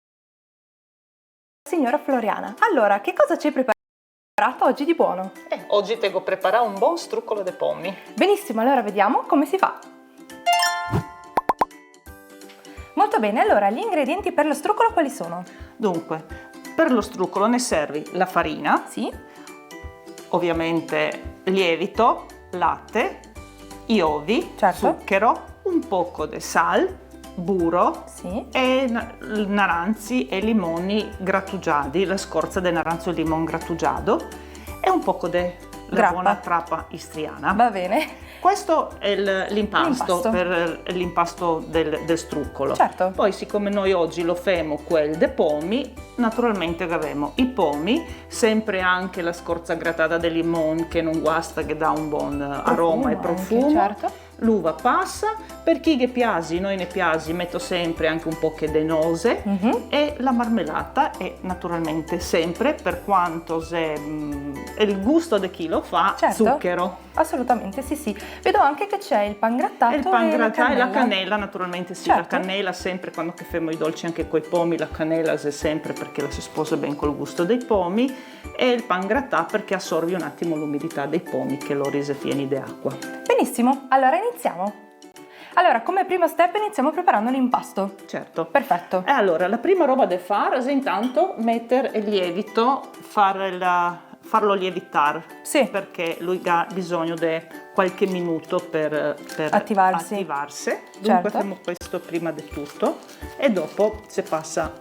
signora Floriana. Allora, che cosa ci hai preparato oggi di buono? Oggi tengo preparato un buon struccolo di pommi. Benissimo, allora vediamo come si fa. Molto bene, allora gli ingredienti per lo struccolo quali sono? Dunque, per lo struccolo ne servi la farina, Sì, ovviamente lievito, latte, gli ovi, Certo. zucchero, un poco di sal, burro sì, e naranzi e limoni grattugiati, la scorza del naranzo e limone grattugiato e un poco di Grappa. buona trappa istriana. va bene. Questo è l'impasto L'impasto. per l'impasto del struccolo. Certo. Poi, siccome noi oggi lo femo quel dei pomi, naturalmente avremo i pomi, sempre anche la scorza grattata del limone che non guasta, che dà un buon aroma e anche, profumo. certo. L'uva passa, per chi che piace, noi ne piace, metto sempre anche un po' di nose e la marmellata e naturalmente sempre, per quanto se è il gusto di chi lo fa, Certo. zucchero. Assolutamente, sì, sì. Vedo anche che c'è il pangrattato E il pangrattato e la cannella. cannella, naturalmente sì, Certo. la cannella sempre quando che famo i dolci anche coi pomi, la cannella è sempre perché la si sposa ben col gusto dei pomi e il pangrattato perché assorbe un attimo l'umidità dei pomi che lo rese pieni di acqua. Benissimo, allora iniziamo. Allora, come primo step iniziamo preparando l'impasto. Certo. Perfetto. E allora, la prima roba da fare è intanto mettere il lievito, farlo lievitare. Sì. Perché lui ha bisogno di qualche minuto per Attivarsi. Dunque Certo. facciamo questo prima di tutto e dopo si passa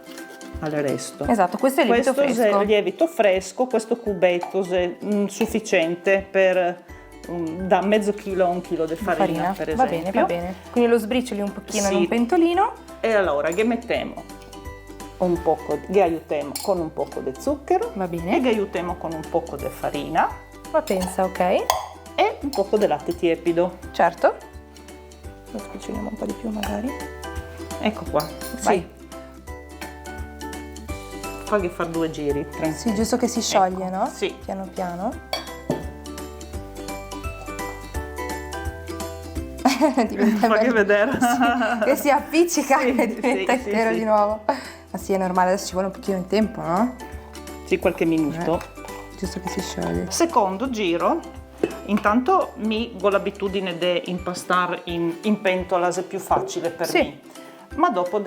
al resto. Esatto, questo è il lievito Questo fresco. è il lievito fresco, questo cubetto è sufficiente per da mezzo chilo a un chilo di farina, per esempio. Va bene, va bene. Quindi lo sbricioli un pochino Sì. in un pentolino. E allora che mettiamo un poco, che aiutiamo con un poco di zucchero, Va bene. e che aiutiamo con un poco di farina Ma pensa, ok. e un poco di latte tiepido. Certo. Lo sbricioliamo un po' di più magari. Ecco qua. Vai. Fagli fare 2 giri, tranquillo. Sì, giusto che si scioglie, Ecco, no? sì. Piano piano. Diventa Fagli bello. vedere. Sì, che si appiccica Sì, e diventa sì, sì, intero sì. di nuovo. Ma sì, è normale, adesso ci vuole un pochino di tempo, no? Sì, qualche minuto. Giusto che si scioglie. Secondo giro, intanto mi ho l'abitudine di impastare in pentola, se è più facile per Sì. me. Ma dopo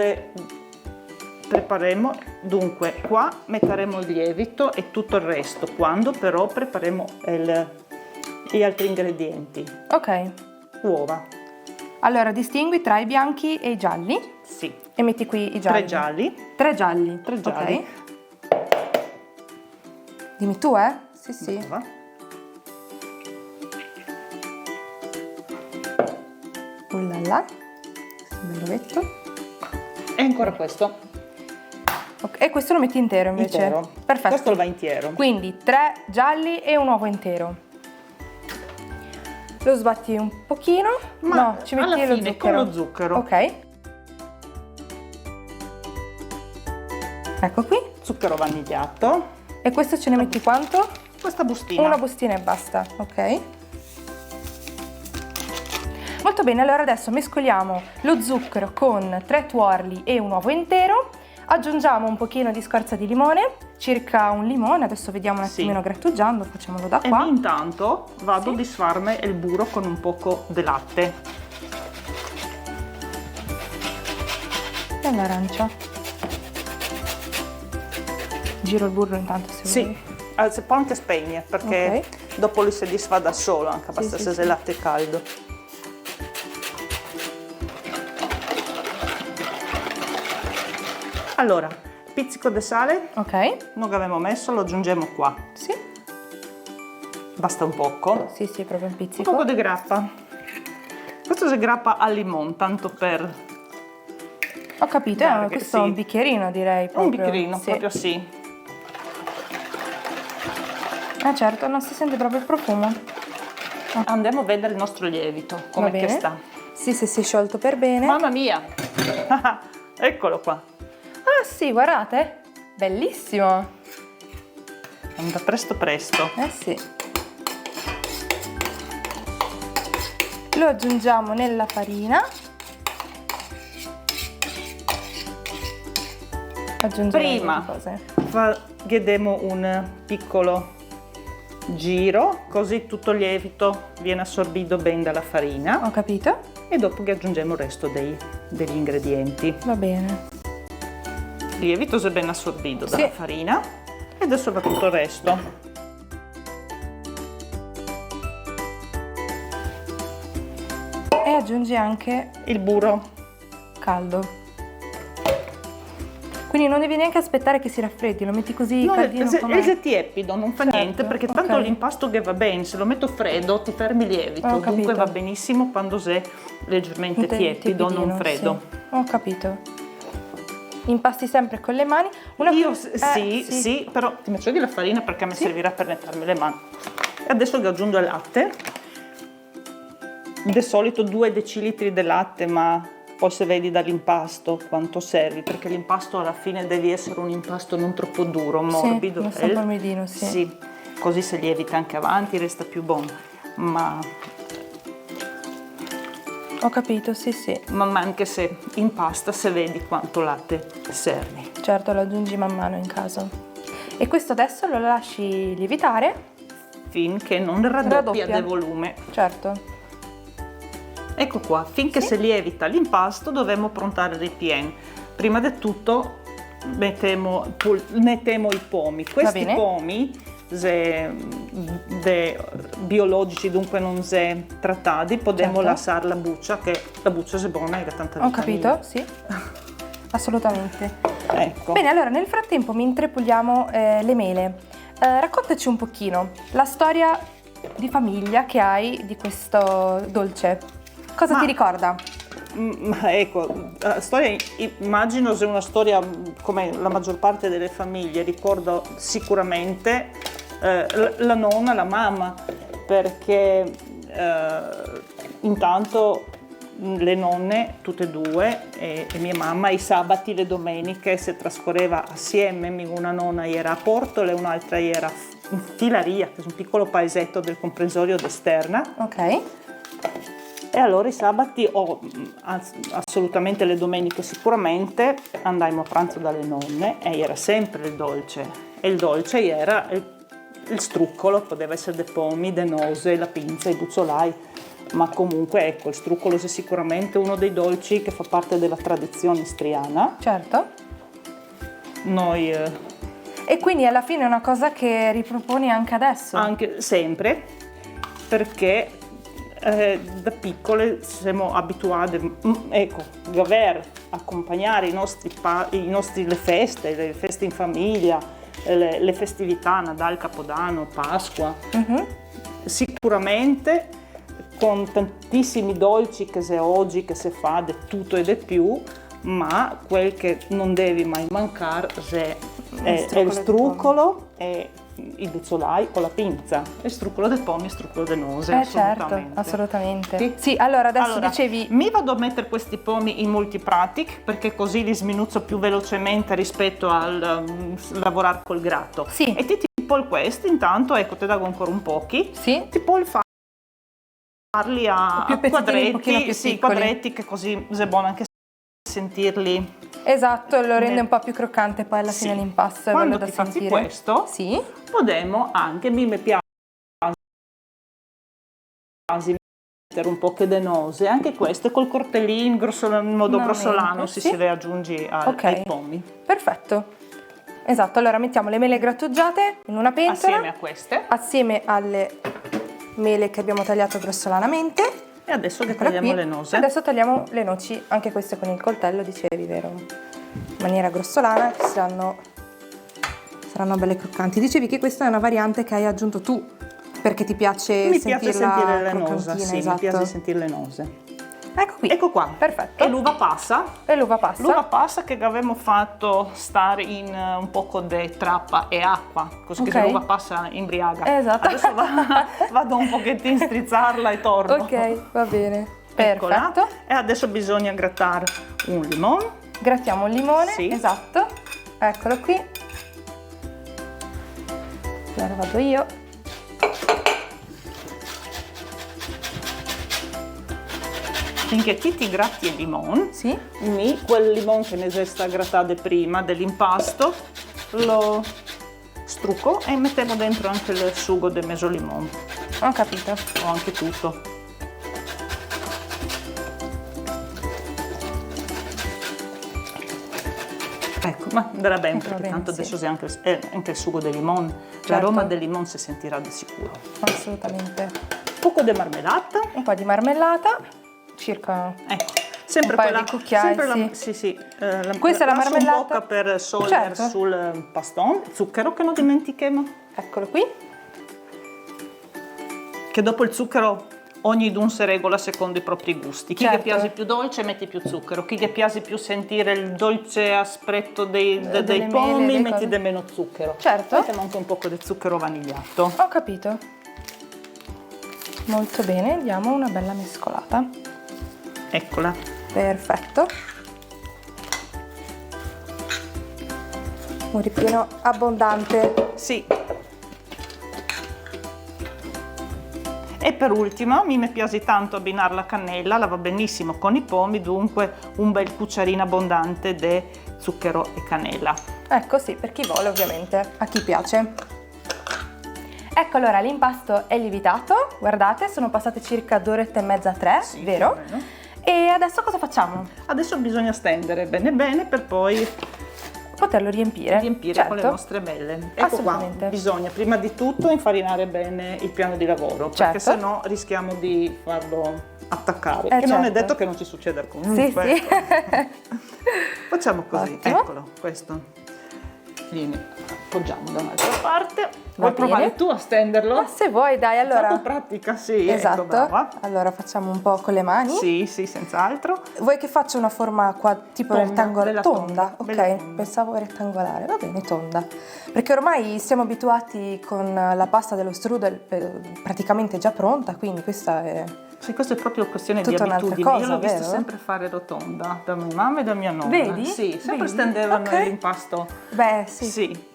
prepareremo, dunque qua metteremo il lievito e tutto il resto, quando però prepariamo gli altri ingredienti. Ok. Uova, Allora, distingui tra i bianchi e i gialli sì, e metti qui i gialli. 3 gialli, 3 gialli. 3 gialli. Ok. Dimmi tu, Sì, sì. Uova. Ullala. Bellovetto. E ancora questo, Ok, e questo lo metti intero invece? intero. Perfetto. Questo lo va intero. Quindi 3 gialli e un uovo intero. Lo sbatti un pochino. Ma no, ci metti alla lo fine zucchero. con lo zucchero. Ok. Ecco qui. Zucchero vanigliato, E questo ce ne metti quanto? questa bustina. Una bustina e basta, ok? Molto bene, allora adesso mescoliamo lo zucchero con 3 tuorli e un uovo intero, aggiungiamo un pochino di scorza di limone, circa un limone, adesso vediamo un Sì. attimino grattugiando, facciamolo da E qua. intanto vado Sì. a disfarmi il burro con un poco di latte. E l'arancia. Giro il burro intanto se Sì, vuoi. si può anche spegnere perché dopo lui si disfa da solo, anche basta sì, se sì. il latte è caldo. Allora, pizzico di sale, Ok, non che abbiamo messo, lo aggiungiamo qua. sì, Basta un poco. sì, sì, proprio un Un pizzico. poco di grappa. Questo si grappa al limone, tanto per Ho capito, Dai, questo è sì. un bicchierino direi proprio. un bicchierino, Sì. proprio sì. Certo, non si sente proprio il profumo. Andiamo a vedere il nostro lievito, come Va che bene. sta. Sì, se si è sciolto per bene. Mamma mia! Eccolo qua. Ah sì, guardate, bellissimo. Anda presto presto. Eh sì. Lo aggiungiamo nella farina. Aggiungeremo Prima le cose. diamo un piccolo giro, così tutto il lievito viene assorbito bene dalla farina. Ho capito. E dopo che aggiungiamo il resto degli ingredienti. Va bene. Il lievito si è ben assorbito dalla farina e adesso va tutto il resto. E aggiungi anche Il burro. caldo. Quindi non devi neanche aspettare che si raffreddi, lo metti così No, caldino com'è. è tiepido, non fa Certo, niente, perché tanto ok. l'impasto che va bene, se lo metto freddo ti fermi il lievito, Ho dunque capito. va benissimo quando è leggermente tiepido, non Tiepidino, freddo. sì. Ho capito. Impasti sempre con le mani. Io cosa- sì, però ti metto di la farina perché mi servirà per nettarmi le mani. E adesso che aggiungo il latte, di solito 2 decilitri di latte, ma poi se vedi dall'impasto quanto servi, perché l'impasto alla fine deve essere un impasto non troppo duro, morbido. non sta morbidino, sì. Sì, così se lievita anche avanti resta più buono. Ma Ho capito, sì, sì. anche se in pasta se vedi quanto latte servi. Certo, lo aggiungi man mano in caso. E questo adesso lo lasci lievitare? Finché non raddoppia di volume. Certo. Ecco qua, finché si lievita l'impasto dobbiamo prontare il ripieno. Prima di tutto mettiamo i pomi. Questi bene. pomi biologici, dunque non se trattati, possiamo Certo. lasciare la buccia, che la buccia è buona e ha tanta Ho vitamina. capito, sì. Assolutamente. Ecco. Bene, allora nel frattempo mentre puliamo le mele, raccontaci un pochino la storia di famiglia che hai di questo dolce. Cosa ti ricorda? Ecco, la storia, immagino sia una storia come la maggior parte delle famiglie, ricordo sicuramente la nonna, la mamma, perché intanto le nonne, tutte e due, e mia mamma, i sabati, le domeniche si trascorreva assieme. Una nonna era a Portole e un'altra era in Filaria, che è un piccolo paesetto del comprensorio d'Esterna. Ok. E allora i sabati assolutamente le domeniche sicuramente andavamo a pranzo dalle nonne e era sempre il dolce. E il dolce era il struccolo, poteva essere dei pomi, dei nose, la pinza, i bucciolai, ma comunque ecco, il struccolo è sicuramente uno dei dolci che fa parte della tradizione istriana. Certo. Noi E quindi alla fine è una cosa che riproponi anche adesso? anche sempre, perché da piccole siamo abituate, ecco, a dover accompagnare le feste in famiglia, le festività, Natale, Capodanno, Pasqua, sicuramente con tantissimi dolci che se oggi che si fa di tutto e di più, ma quel che non devi mai mancare è il struccolo e i bucciolai con la pinza, il struccolo dei pomi e il struccolo dei nose. Certo, assolutamente. Sì. Sì, allora adesso dicevi... Mi vado a mettere questi pomi in multipratic perché così li sminuzzo più velocemente rispetto al lavorare col gratto. Sì. E tipo questi intanto, ecco, te dago ancora un pochi. Sì. Ti puoi farli a Più pezzettini, un pochino quadretti, più sì, piccoli. quadretti, che così è buono anche sentirli. Esatto, lo rende un po' più croccante poi alla fine Sì. l'impasto, è Quando bello da ti fai sentire. questo, Sì. potremmo anche, mi piace mettere un po' che de nose, anche questo col cortellino in modo grossolano sì. si le aggiungi ai pomi. Perfetto. Esatto, allora mettiamo le mele grattugiate in una pentola Assieme a queste. assieme alle mele che abbiamo tagliato grossolanamente. E adesso che Eccola tagliamo qui. le nose. Adesso tagliamo le noci, anche queste con il coltello, dicevi, vero? In maniera grossolana, che saranno belle croccanti. Dicevi che questa è una variante che hai aggiunto tu, perché ti piace Mi piace sentire le croccantina, nose, sì, esatto. mi piace sentire le nose. Ecco qui. Ecco qua. Perfetto. E l'uva passa. E l'uva passa. L'uva passa che avevamo fatto stare in un poco di trappa e acqua, così che l'uva passa imbriaga. Esatto. Adesso vado un pochettino a strizzarla e torno. Ok, va bene. Eccola. Perfetto. E adesso bisogna grattare un limone. Grattiamo un limone, Sì. esatto. Eccolo qui. Allora vado io. finché ti gratti il limone, Sì? quel limone che ne sta grattando prima dell'impasto, lo strucco e mettiamo dentro anche il sugo del mesolimone, Ho capito. o anche tutto. Ecco, ma andrà bene perché bene, tanto sì. adesso c'è anche il sugo del limone, Certo. l'aroma del limone si sentirà di sicuro. Assolutamente. Poco di marmellata, Un po' di marmellata, circa... ecco, sempre Un paio quella, di cucchiai, sempre sì. sì. Questa è la lascio marmellata? un po' per soller Certo. sul paston, zucchero che non dimentichiamo, Eccolo qui. che dopo il zucchero ogni d'un si regola secondo i propri gusti. Chi Certo. che piace più dolce metti più zucchero, chi che piace più sentire il dolce aspretto dei Delle pomi mele, dei metti cose. di meno zucchero. Certo. Mettiamo anche un po' di zucchero vanigliato. Ho capito. Molto bene, diamo una bella mescolata. Eccola. Perfetto. Un ripieno abbondante. Sì. E per ultimo mi piace tanto abbinare la cannella, la va benissimo con i pomi, dunque un bel cucciarino abbondante di zucchero e cannella. Ecco, sì, per chi vuole ovviamente, a chi piace. Ecco, allora l'impasto è lievitato, guardate, sono passate circa 2 orette e mezza, 3, Sì, vero? più o meno. E adesso cosa facciamo? Adesso bisogna stendere bene bene per poi Poterlo riempire. riempire con le Certo. nostre belle. Ecco qua, Assolutamente. bisogna prima di tutto infarinare bene il piano di lavoro, perché Certo. sennò rischiamo di farlo attaccare, Eh, che non è certo. detto che non ci succeda Sì, comunque. sì. Facciamo così, Ottimo. eccolo, questo. Vieni, appoggiamo da un'altra parte. Va Vuoi provare bene. tu a stenderlo? Ma se vuoi, dai, allora. Fatto pratica, sì, Esatto. ecco, brava. Allora facciamo un po' con le mani. Sì, sì, senz'altro. Vuoi che faccia una forma qua tipo Tonda, rettangolare? bella Tonda, tonda, ok, bella tonda. pensavo rettangolare, va bene, tonda. Perché ormai siamo abituati con la pasta dello strudel praticamente già pronta, quindi questa è... Sì, questo è proprio questione di Tutta un'altra abitudine. cosa, Io l'ho vista vero? sempre fare rotonda da mia mamma e da mia nonna. Vedi? Sì, sempre Vedi? stendevano Ok. l'impasto. Beh, sì. Sì.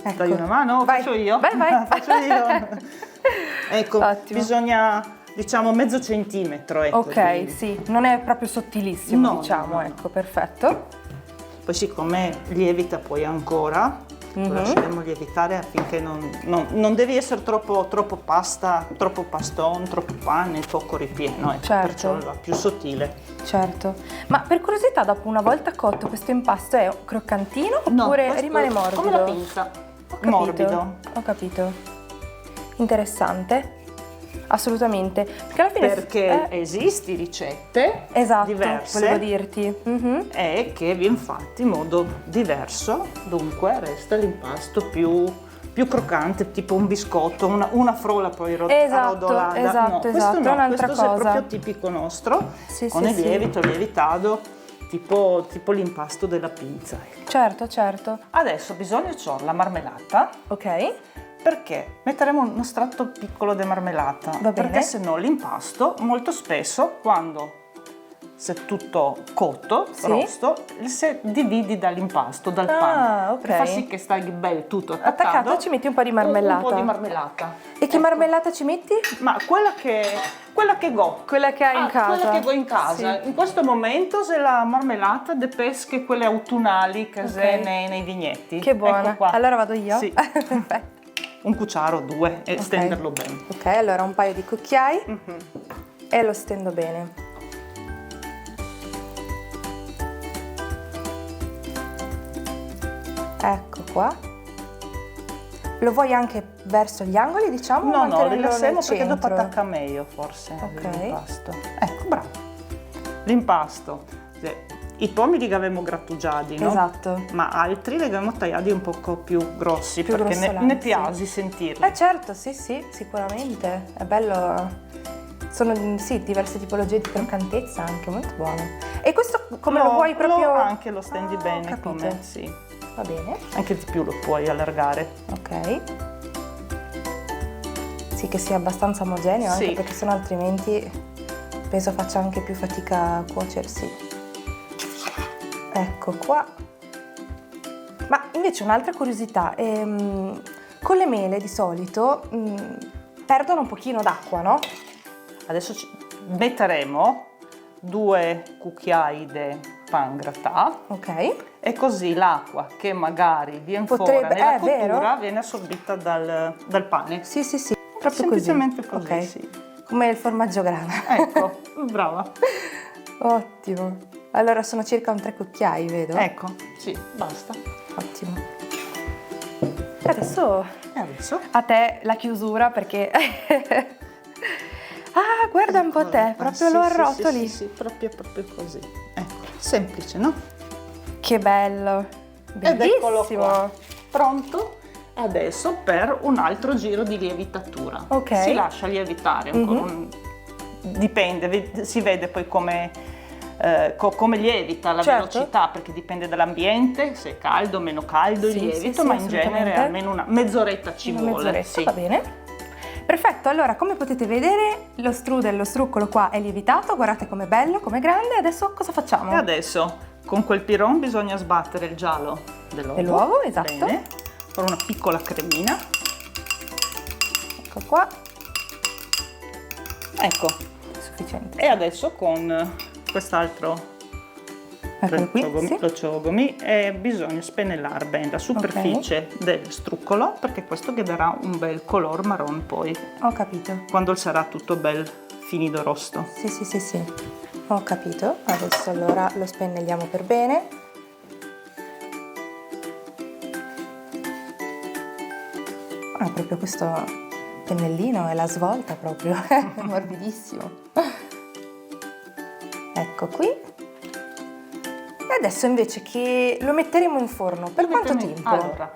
Ecco. Dai una mano? O Vai. faccio io? Vai, vai. Faccio io. Ecco, Ottimo. bisogna, diciamo, mezzo centimetro. Ecco, Ok, di- sì, non è proprio sottilissimo, No, diciamo, no, no. ecco, perfetto. Poi siccome lievita poi ancora, Mhm. lo lasceremo lievitare affinché non devi essere troppo pasta, troppo paston, troppo pane, poco ripieno, ecco, Certo. perciò va più sottile. Certo. Ma per curiosità, dopo una volta cotto, questo impasto è croccantino oppure questo rimane è morbido? come la pinza, Ho capito, morbido. Ho capito. Interessante. Assolutamente. Perché alla fine... Perché esisti ricette esatto, diverse volevo dirti. Mhm. e che viene fatti in modo diverso, dunque resta l'impasto più croccante, tipo un biscotto, una frolla poi Esatto, arrotolata. esatto, no, questo esatto, no, è un'altra questo è cosa. proprio tipico nostro, Sì, con sì, il sì. lievito, lievitato, tipo l'impasto della pinza. Ecco. Certo, certo. Adesso bisogna ciò la marmellata, Ok. perché metteremo uno strato piccolo di marmellata, Va bene. perché se no l'impasto molto spesso quando se è tutto cotto, Sì. rosto, se dividi dall'impasto, dal Ah, pane, ok. per far sì che stai bel tutto attaccato, Attaccato ci metti un po' di marmellata. Un po' di marmellata. E che Ecco. marmellata ci metti? Ma quella che go. Quella che hai in casa. Quella che go in casa. Sì. In questo momento se la marmellata de pesche, quelle autunnali che Ok. sei nei vigneti. Che buona. Ecco qua. Allora vado io? Sì. Perfetto. Un cucciaro o due e Ok. stenderlo bene. Ok, allora un paio di cucchiai Mhm. e lo stendo bene. Ecco qua. Lo vuoi anche verso gli angoli, diciamo? o No, mantenerlo rilassiamo nel perché dopo centro? attacca meglio forse Ok. l'impasto. Ecco, bravo. L'impasto. I pomi li avevamo grattugiati, no? Esatto. Ma altri li abbiamo tagliati un poco più grossi Più perché grossolanti. ne piace sentirli. Certo, sì, sì, sicuramente. È bello. Sono sì, diverse tipologie di croccantezza anche, molto buono. E questo come lo vuoi proprio? Anche lo stendi Ah, ho bene capito. come, sì. Va bene. Anche di più lo puoi allargare. Ok. Sì, che sia abbastanza omogeneo, anche Sì. perché sennò altrimenti penso faccia anche più fatica a cuocersi. Ecco qua. Ma invece un'altra curiosità, con le mele di solito perdono un pochino d'acqua, no? Adesso metteremo 2 cucchiai di pan grattà, Ok. e così l'acqua che magari viene fuori Potrebbe- nella vero? cottura viene assorbita dal pane. Sì, sì, sì. Proprio così. Semplicemente così, Ok. sì. Come il formaggio grana. Ecco, brava. Ottimo. Allora sono circa un 3 cucchiai, vedo. Ecco, sì, basta. Ottimo. E adesso E adesso? a te la chiusura perché... Ah, guarda un po' te, proprio Sì, lo sì, arrotoli. Sì, proprio così. Ecco, semplice, no? Che bello. Ed eccolo Bellissimo. qua. Pronto? Adesso per un altro giro di lievitatura. Ok. Si lascia lievitare ancora dipende, si vede poi come lievita la Certo. velocità, perché dipende dall'ambiente, se è caldo, meno caldo il Sì, lievito, sì, ma sì, in genere assolutamente. almeno una mezz'oretta ci Una vuole. mezz'oretta, Sì. va bene. Perfetto, allora come potete vedere lo strudel, lo struccolo qua è lievitato, guardate com'è bello, com'è grande, adesso cosa facciamo? E adesso con quel piron bisogna sbattere il giallo dell'uovo. Dell'uovo, esatto. Bene. Fare una piccola cremina. Ecco qua, Ecco. sufficiente. E adesso con quest'altro Eccolo qui, sì. lo cioggomi, e bisogna spennellare bene la superficie del struccolo, perché questo che darà un bel color marron poi, Ho capito. quando sarà tutto bel finido rosto. Sì, sì, sì, sì. Ho capito. Adesso allora lo spennelliamo per bene. Ah, proprio questo pennellino è la svolta proprio, è morbidissimo. Ecco qui. E adesso invece che lo metteremo in forno, per quanto tempo? Allora,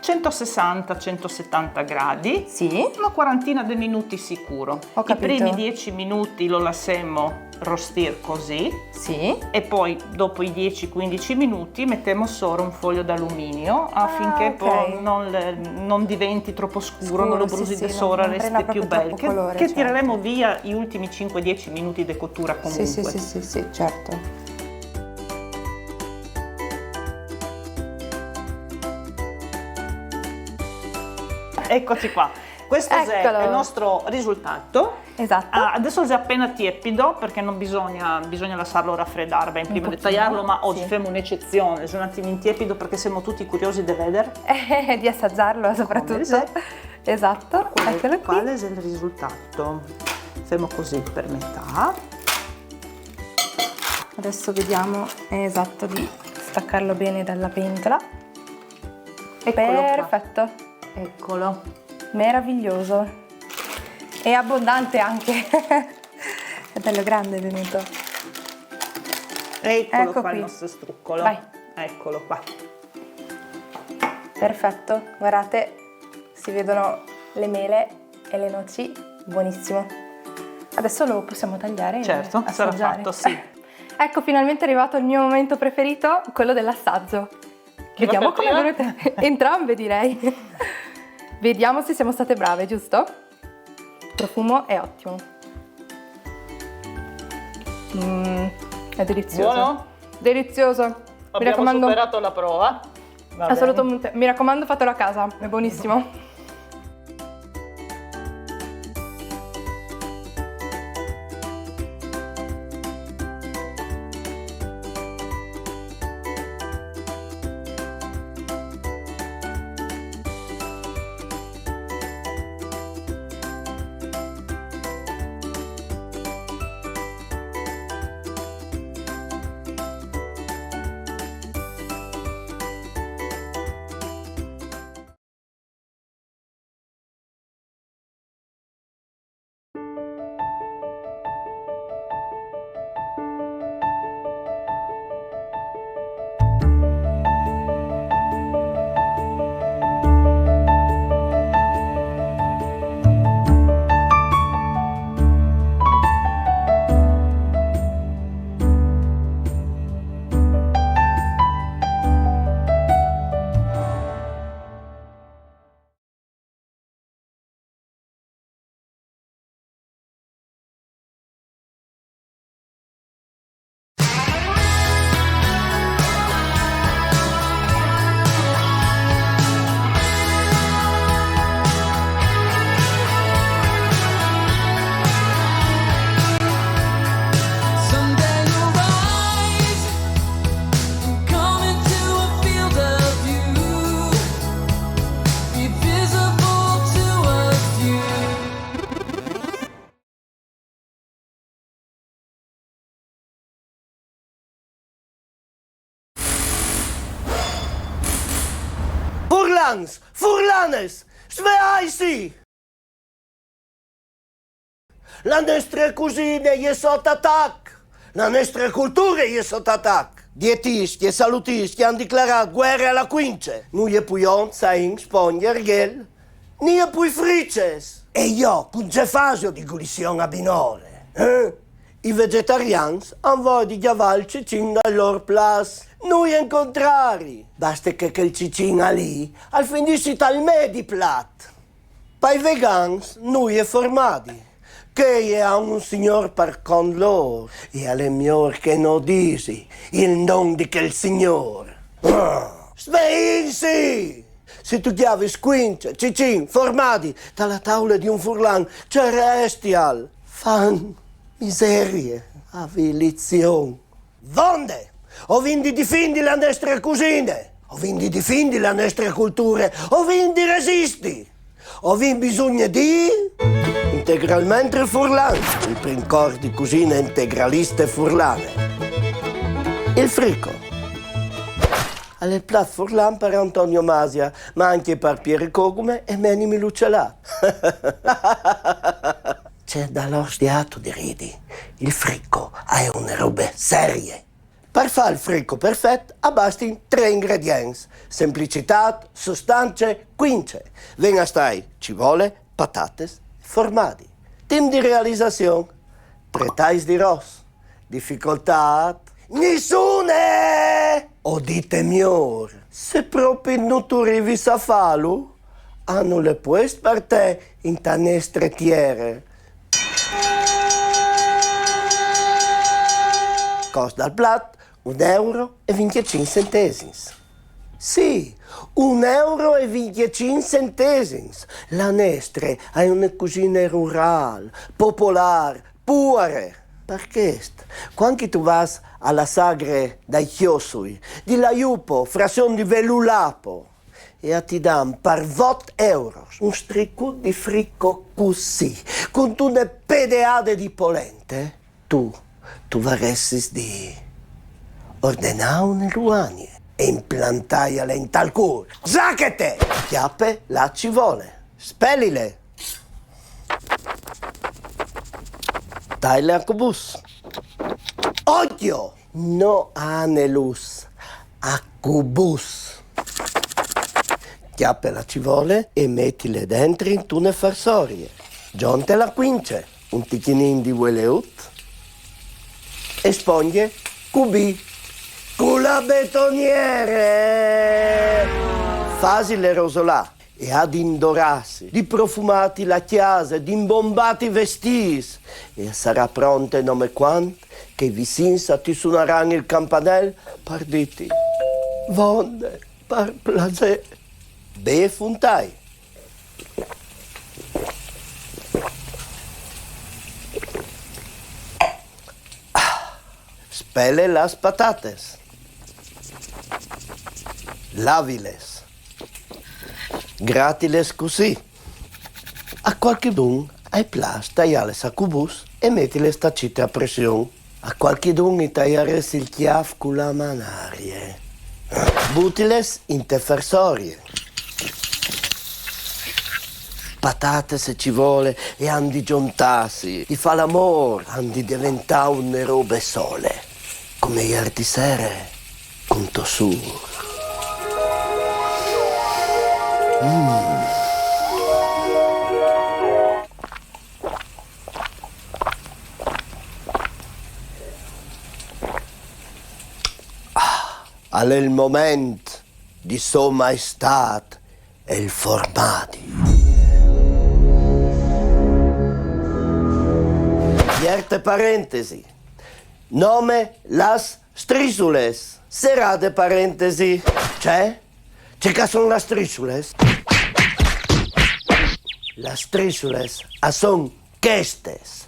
160-170 gradi, Sì, una quarantina di minuti sicuro. Ho I capito. primi 10 minuti lo lasciamo rostir così, sì. e poi dopo i 10-15 minuti mettiamo sopra un foglio d'alluminio affinché ok. poi non diventi troppo scuro, non lo Scuro, brusi sì, di sì, sopra, non prenda resti più proprio bello. troppo colore, Che certo. tireremo via gli ultimi 5-10 minuti di cottura comunque. Sì, sì, sì, sì, sì, certo. Eccoci qua. Questo Eccolo. è il nostro risultato. Esatto. Adesso è appena tiepido, perché non bisogna lasciarlo raffreddare ben prima di pochino, tagliarlo, ma oggi sì. facciamo un'eccezione, è un attimo in tiepido perché siamo tutti curiosi di vedere. Di assaggiarlo soprattutto. Esatto, eccolo qui. Quale è il risultato? Facciamo così per metà. Adesso vediamo esatto di staccarlo bene dalla pentola. Eccolo qua. Perfetto, Eccolo. meraviglioso. E abbondante anche. È bello grande è venuto. Eccolo Ecco qua qui. il nostro struccolo. Vai. Eccolo qua. Perfetto, guardate, si vedono le mele e le noci, buonissimo. Adesso lo possiamo tagliare e Certo, sarà assaggiare. fatto, sì. Ecco, finalmente è arrivato il mio momento preferito, quello dell'assaggio. Vediamo per come prima? venute entrambe, direi. Vediamo se siamo state brave, giusto? Il profumo è ottimo. È delizioso. Buono? Delizioso. Mi Abbiamo raccomando, superato la prova. Va bene. assolutamente. Mi raccomando, fatelo a casa, è buonissimo. furlans, furlanes, sveaisi! La nostra cucina è sotto attacco, la nostra cultura è sotto attacco. Dietisti e salutisti hanno dichiarato guerra alla quince. Noi e puion, sain, spogna, rigel, nie pui frices. E io, con gefasio di gulissione a binore. I vegetariani hanno voglia di chiavare il cicin dal loro place. Noi in contrari. Basta che il cicin lì, al finisce talmente di plat. Per i vegani, noi è formati. Che è un signor par con loro, e alle miglior che non dici il nome di quel signor. Sveisi! Se tu chiavi squince, cicin, formati dalla tavola di un furlan, c'è restial, fan, miserie, avilizione. Donde? O vindi difendi la nostra cucina, o vindi difendi la nostra cultura, o vindi resisti, o vindi bisogna di... Integralmente furlan, il primo corso di cucina integralista furlane. Il frico. Alle plat furlan per Antonio Masia, ma anche per Pieri Cogume e Menimi Lucelà. C'è dallo stiato di ridi. Il frico è una roba seria. Per fare il frico perfetto, bastano 3 ingredienti. Semplicità, sostanze, quince. Venga stai, ci vuole patates, formati. Team di realizzazione, 3 tais di ros. Difficoltà, nessuna! O dite miglior, se proprio non tu arrivi a farlo, hanno le puest per te in tane strettiere. Costa al plat €1,25. Sì, €1,25. La nostra è una cucina rurale, popolare, pure. Perché? Quando tu vas alla sagre dai chiosui, di Laiupo, frazione di Velulapo, e ti danno per €20 un stricco di frico così, con una pedeade di polente, tu vorresti di ordinare una luania e implantare in tal cur. Zacchete! Chiappe là ci vuole. Spellile. Taille a cubus. Occhio! No anelus, a cubus. Chiappe la ci vuole e mettile dentro in tune farsorie. Giunte la quince, un ticchinin di ueleut e spoglie cubi. Con la betoniere! Fasi le rosolà e ad indorarsi, di profumati la chiesa, di imbombati vestiti, e sarà pronta nome quant che vicino ti suoneranno il campanello per dirti vonde, per placer, be funtai. Spelle las patates. Laviles. Gratiles così. A qualchedun hai plas tagliales a cubus e mettiles tacite a pressione. A qualchedun tagliares il chiaf con la manarie. Butiles in te farsorie. Patate se ci vuole e han di giuntarsi, di fa l'amore, han di diventare une robe sole, come ieri sera, con tosur. È il momento di Sua Maestà e il formati. Certe parentesi. Nome las strisules. Serate parentesi. C'è? C'è che sono las strisules? Las strisules son questes.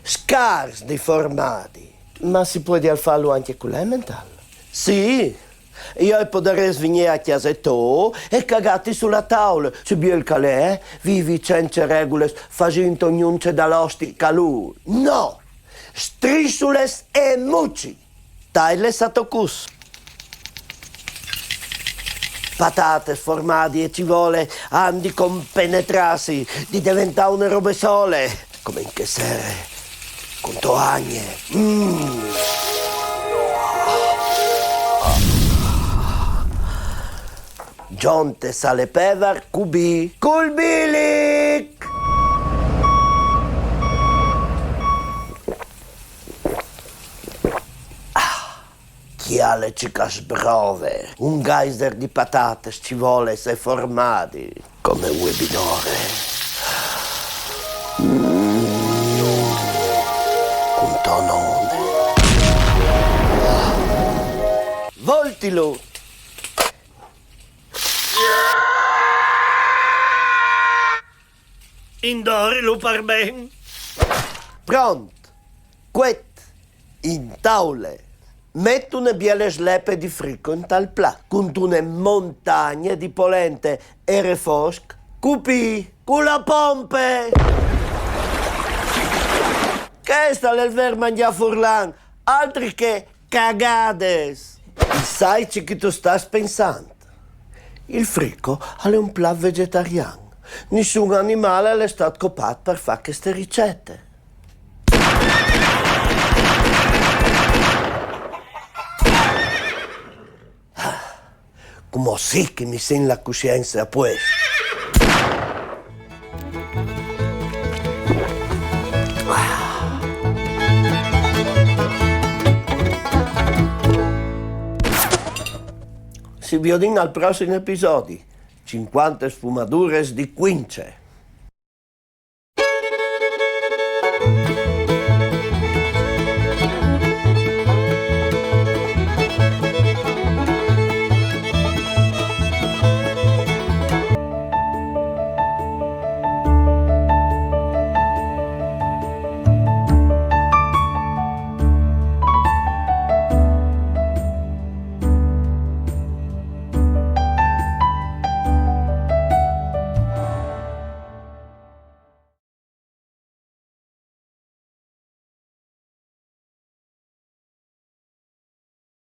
Scars di formati. Ma si può farlo anche con l'emmental. Sì. Io potrei venire a casa tu e cagati sulla tavola. Se bien calè, vivi senza regole, facendo ognuno dall'ostica lui. No! Strisules e mucci. Taille satocus. patate sformati e ci vuole anni di compenetrarsi, di diventare una robe sole, come in che sere, con toagne. Giunte sale pevar, cubi, kulbilik! Chiale cica sbrove, un geyser di patate ci vuole se formati come un webinore. Un tonone. Voltilo! Indori lo par ben. Pronto, quet, in taule. Metto una biele slepe di fricco in tal plat, con una montagna di polente e refosc, cupi, con la pompe. Che sta nel ver mangia furlan, altri che cagades. E sai che tu stai pensando? Il fricco è un plat vegetariano. Nessun animale è stato copato per fare queste ricette. Come sì che mi sento la coscienza a questo. Si vede al prossimo episodio. 50 sfumature di quince.